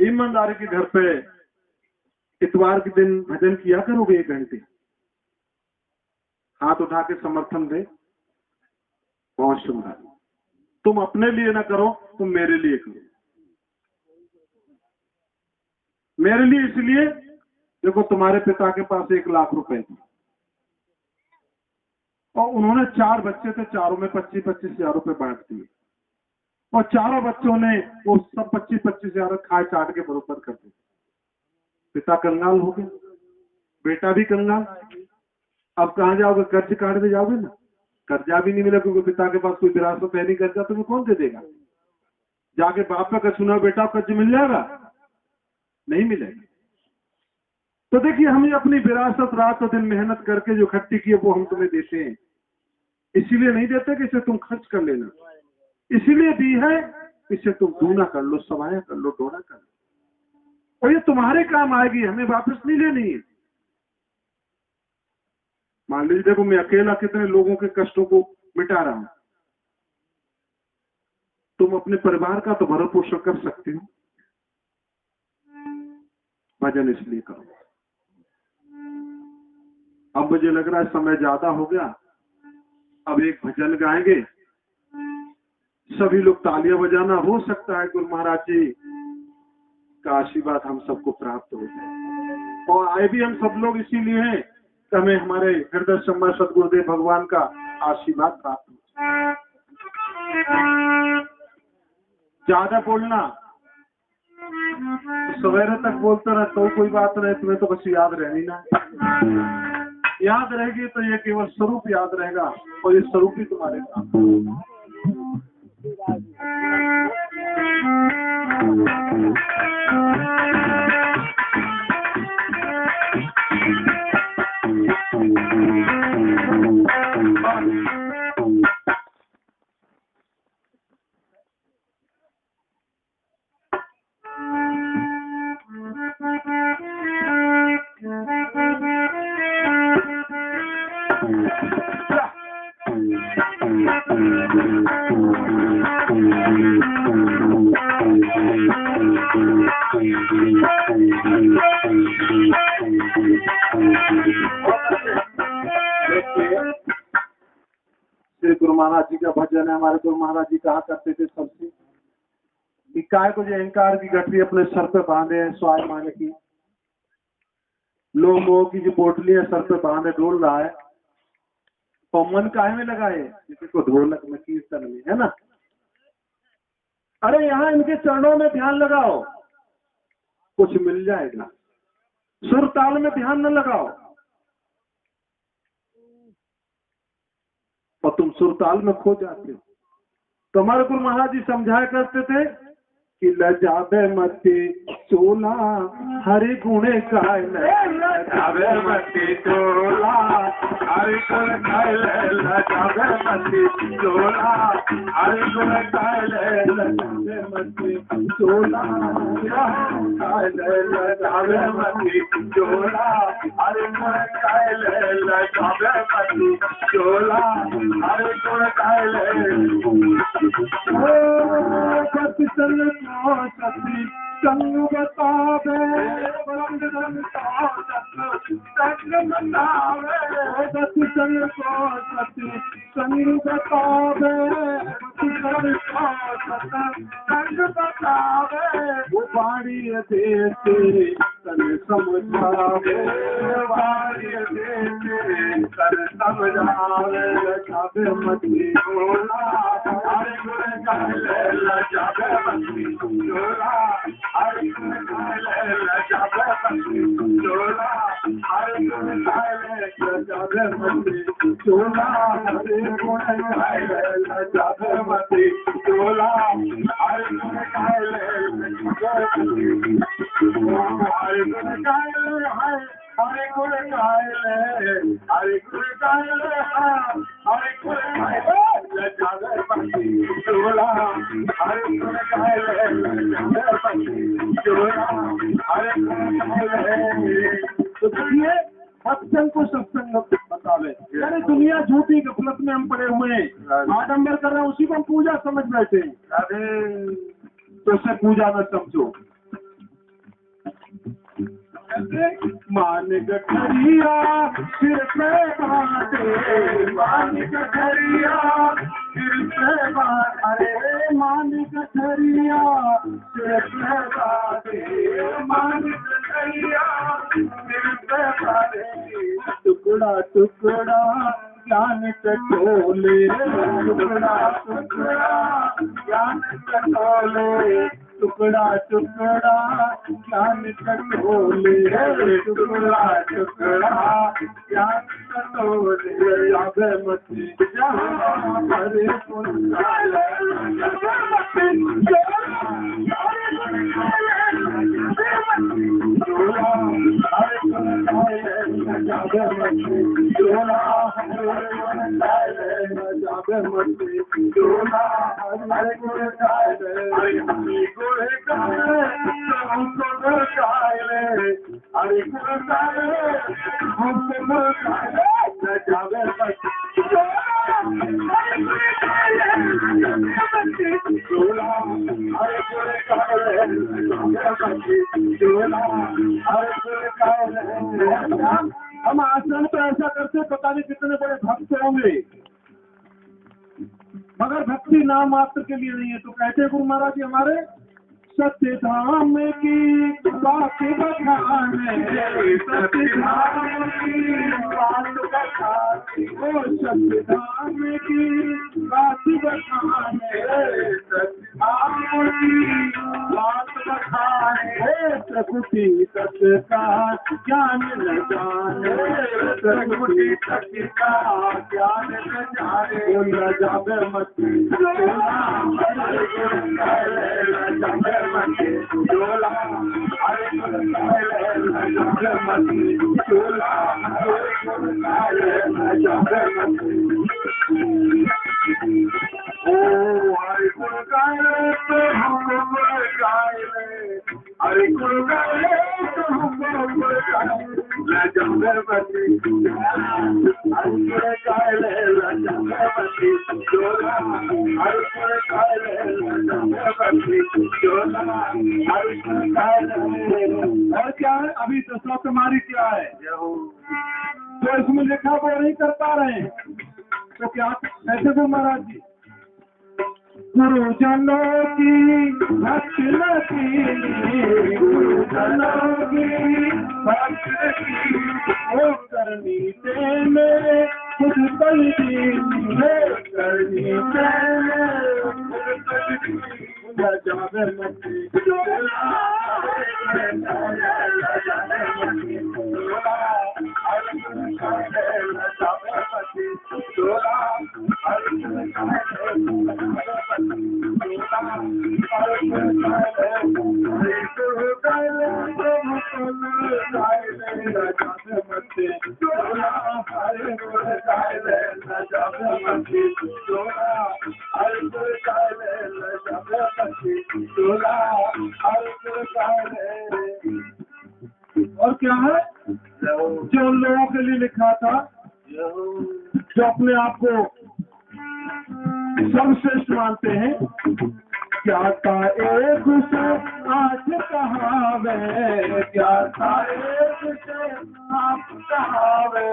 ईमानदारी के घर पे इतवार के दिन भजन किया करोगे 1 घंटे? हाथ उठा के समर्थन दे। बहुत सुंदर। तुम अपने लिए ना करो, तुम मेरे लिए करो। मेरे लिए इसलिए, देखो तुम्हारे पिता के पास 1 लाख रुपए थे और उन्होंने 4 बच्चे थे, चारों में 25-25 हजार रुपए बांट दिए, और चारों बच्चों ने वो सब 25-25 हजार खाए चाट के बरोबर कर दिए। पिता कंगाल हो गए, बेटा भी कंगाल। अब कहां जाओगे? कर्ज काटने जाओगे ना, कर्जा भी नहीं मिला क्योंकि पिता के पास कोई विरासत है नहीं, कर्जा तुम्हें कौन दे देगा? जाके बाप का सुना बेटा कर्ज मिल जाएगा? नहीं मिलेगा। तो देखिए, हमें अपनी विरासत रात और दिन मेहनत करके जो इकट्ठी की है वो हम तुम्हें देते हैं। इसीलिए नहीं देते कि इसे तुम खर्च कर लेना, इसीलिए दी है इसे तुम दूना कर लो, समाया कर लो, डोना कर लो, और ये तुम्हारे काम आएगी, हमें वापस नहीं लेनी है। मान लीजिए देखो, मैं अकेला कितने लोगों के कष्टों को मिटा रहा हूं, तुम अपने परिवार का तो भरण पोषण कर सकते हो। भजन इसलिए करो। अब मुझे लग रहा है समय ज्यादा हो गया, अब एक भजन गाएंगे, सभी लोग तालियां बजाना। हो सकता है गुरु महाराज जी का आशीर्वाद हम सबको प्राप्त हो जाए, और आए भी हम सब लोग इसीलिए हैं कि हमें हमारे हृदय सम्राट सदगुरुदेव भगवान का आशीर्वाद प्राप्त हो। ज्यादा बोलना, सवेरे तक बोलते रहे तो कोई बात नहीं, तुम्हें तो बस याद रहनी ना। याद रहेगी तो ये केवल स्वरूप याद रहेगा, और ये स्वरूप ही तुम्हारे काम। श्री गुरु महाराज जी का भजन है। हमारे गुरु महाराज जी कहा करते थे सबसे कि काय को जो अहंकार की गठरी अपने सर पे बांधे है, स्वाय माने की लोग मोह की जो पोटली है सर पे बांधे डोल रहा है, और मन काहे में लगा है? को ढोलक में, कीर्तन में, है ना। अरे यहाँ इनके चरणों में ध्यान लगाओ, कुछ मिल जाएगा। सुर ताल में ध्यान न लगाओ, और तुम सुर ताल में खो जाते हो। तो हमारे गुरु महाराज जी समझाया करते थे कि लजावे मती चोला हरि गुणे गाय, लजावे मती चोला हरि गुण गाय, लजावे मती चोला हरि गुण गाय, लजावे मती चोला लजावे मती चोला हरि गुण गाय, लजावे मती चोला हरि गुण गाय। सती संग बतावे संग बतावे सत्संग को सत्य संग बतावे संग बतावे वाणी देते तन समझावे वाणी देते तन समझावे जावे मती बोला हरे गुण गाले जावे मती बोला हरे गुण गाले जावे मती बोला हरे गुण गाले जावे मती बोला हरे गुण गाले जावे मती बोला हरे गुण गाले हरे गुण गाले हरे गुण गाले हरे गुण गाले हरे गुण गाले जावे मती बोला हरे गुण गाले जावे मती बोला हरे गुण गाले। तो देखिए सत्संग को सत्संग बतावे, यानी दुनिया झूठी गफलत में हम पड़े हुए हैं, आडंबर कर रहे हैं, उसी को हम पूजा समझ बैठे हैं। अरे तो उसे पूजा न समझो। मानिक खरिया सिर पे बाटे मानिक खरिया सिर पे बाटे अरे मानिक खरिया सिर पे बाटे मानिक खरिया सिर पे बाटे टुकड़ा टुकड़ा ज्ञान टटोले टुकड़ा टुकड़ा ज्ञान टटोले टुकड़ा टुकड़ा ज्ञान टटोले टुकड़ा टुकड़ा ज्ञान टटोले जावे मती हरे गुण गाले जावे मती हरे गुण गाले जावे मती जोला जावे मती जोला हरे गुण गाले हरे गुण गाले हमको गाले हरे गुण गाले हमको गाले जावे मती जोला हरे गुण गाले जावे मती जोला हरे गुण गाले। हम आश्रम तो ऐसा करते पता नहीं कितने बड़े भक्त होंगे, मगर भक्ति नाम मात्र के लिए नहीं है। तो कहते गुरु महाराज जी हमारे सत्य धाम की बात बखाने सत्य धाम की बात बखाने ओ सत्य धाम की बात बखाने सत्य धाम की बात बखाने प्रकृति तत्व का ज्ञान न जाने प्रकृति तत्व का ज्ञान न जाने न जावे मती हरे गुण गाले जावे मती जोला हरे गुण गाले जावे मती जोला हरे गुण गाले जावे मती ओ हरे गुण गाले तो हम गाले हरे गुण गाले तो हम गाले जावे मती हरे गुण गाले जावे मती जोला हरे गुण गाले जावे मती जोला हरे गुण गाले। और क्या है अभी दशा तुम्हारी क्या है तो इसमें लिखा वो नहीं कर पा रहे हैं तो क्या ऐसे गुरु महाराज जी गुरुजनों की भक्ति गुरुजनों की भक्ति वो करनी तेने खुद बलदी करनी तेने खुद बलदी जावे मती जोला जावे मती जोला हरे गुण गाले जावे मती जोला हरे गुण गाले और क्या है जो लोगों के लिए लिखा था, जो अपने आप को सर्वश्रेष्ठ मानते हैं, क्या था एक से आज कहावे, क्या था एक से आज कहावे,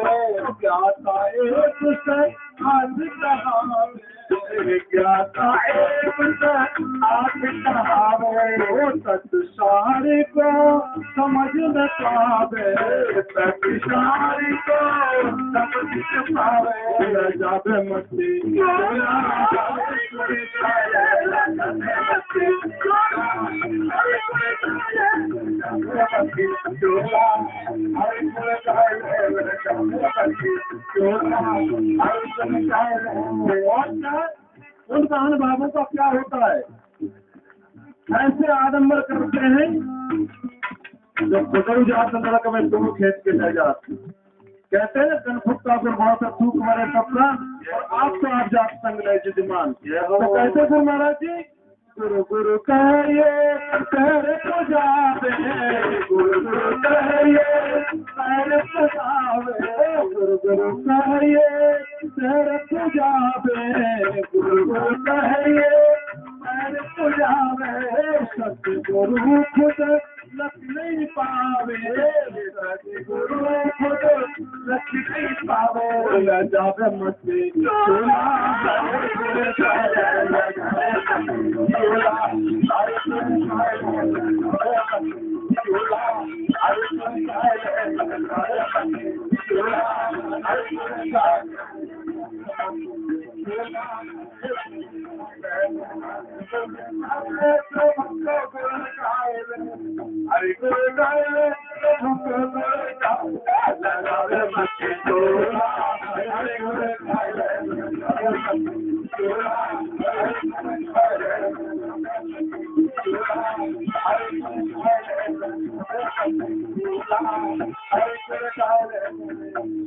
क्या था एक से आज कहावे, क्या था एक से आज कहावे, वो तत्सारी को समझ न पावे, तत्सारी को समझ न पावे, जावे मस्ती उन महानुभावों का क्या होता है, ऐसे आडम्बर करते हैं जो खुद जात नरक में तुम खेत के ले जाते, कहते हैं कनफुट्टा पर बहुत सूख मरे सपना, और आप तो आप जात संग ले जिदमान। तो कहते थे महाराज जी, गुरु गुरु कहिए पैर को जावे, गुरु गुरु कहिए पैर को जावे, गुरु गुरु कहिए पैर को जावे, गुरु गुरु कहिए पैर को जावे, सतगुरु खुद लख नहीं पावे, सतगुरु खुद लख नहीं पावे, जावे मस्ती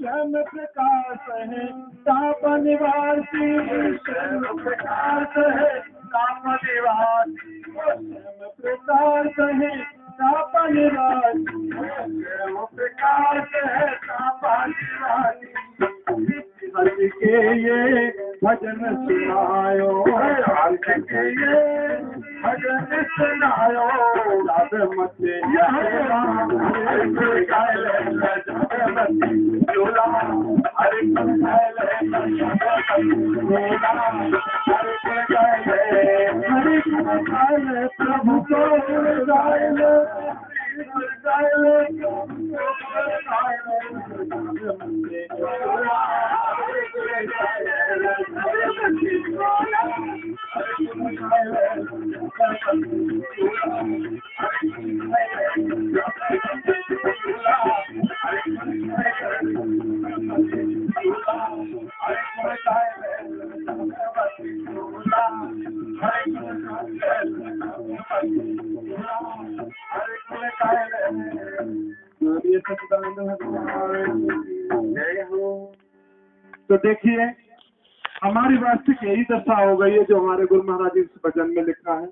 श्याम प्रकाश है ताप निवासी, श्याम प्रकाश है ताप निवासी, श्याम प्रकाश है ताप निवासी, श्याम प्रकाश है ताप निवासी, हरि के ये भजन सुनायो, हरि के ये भजन सुनायो, जावे मस्ती प्रभु को तो देखिए हमारी वास्तविक यही दशा हो गई है जो हमारे गुरु महाराज जी इस भजन में लिखा है।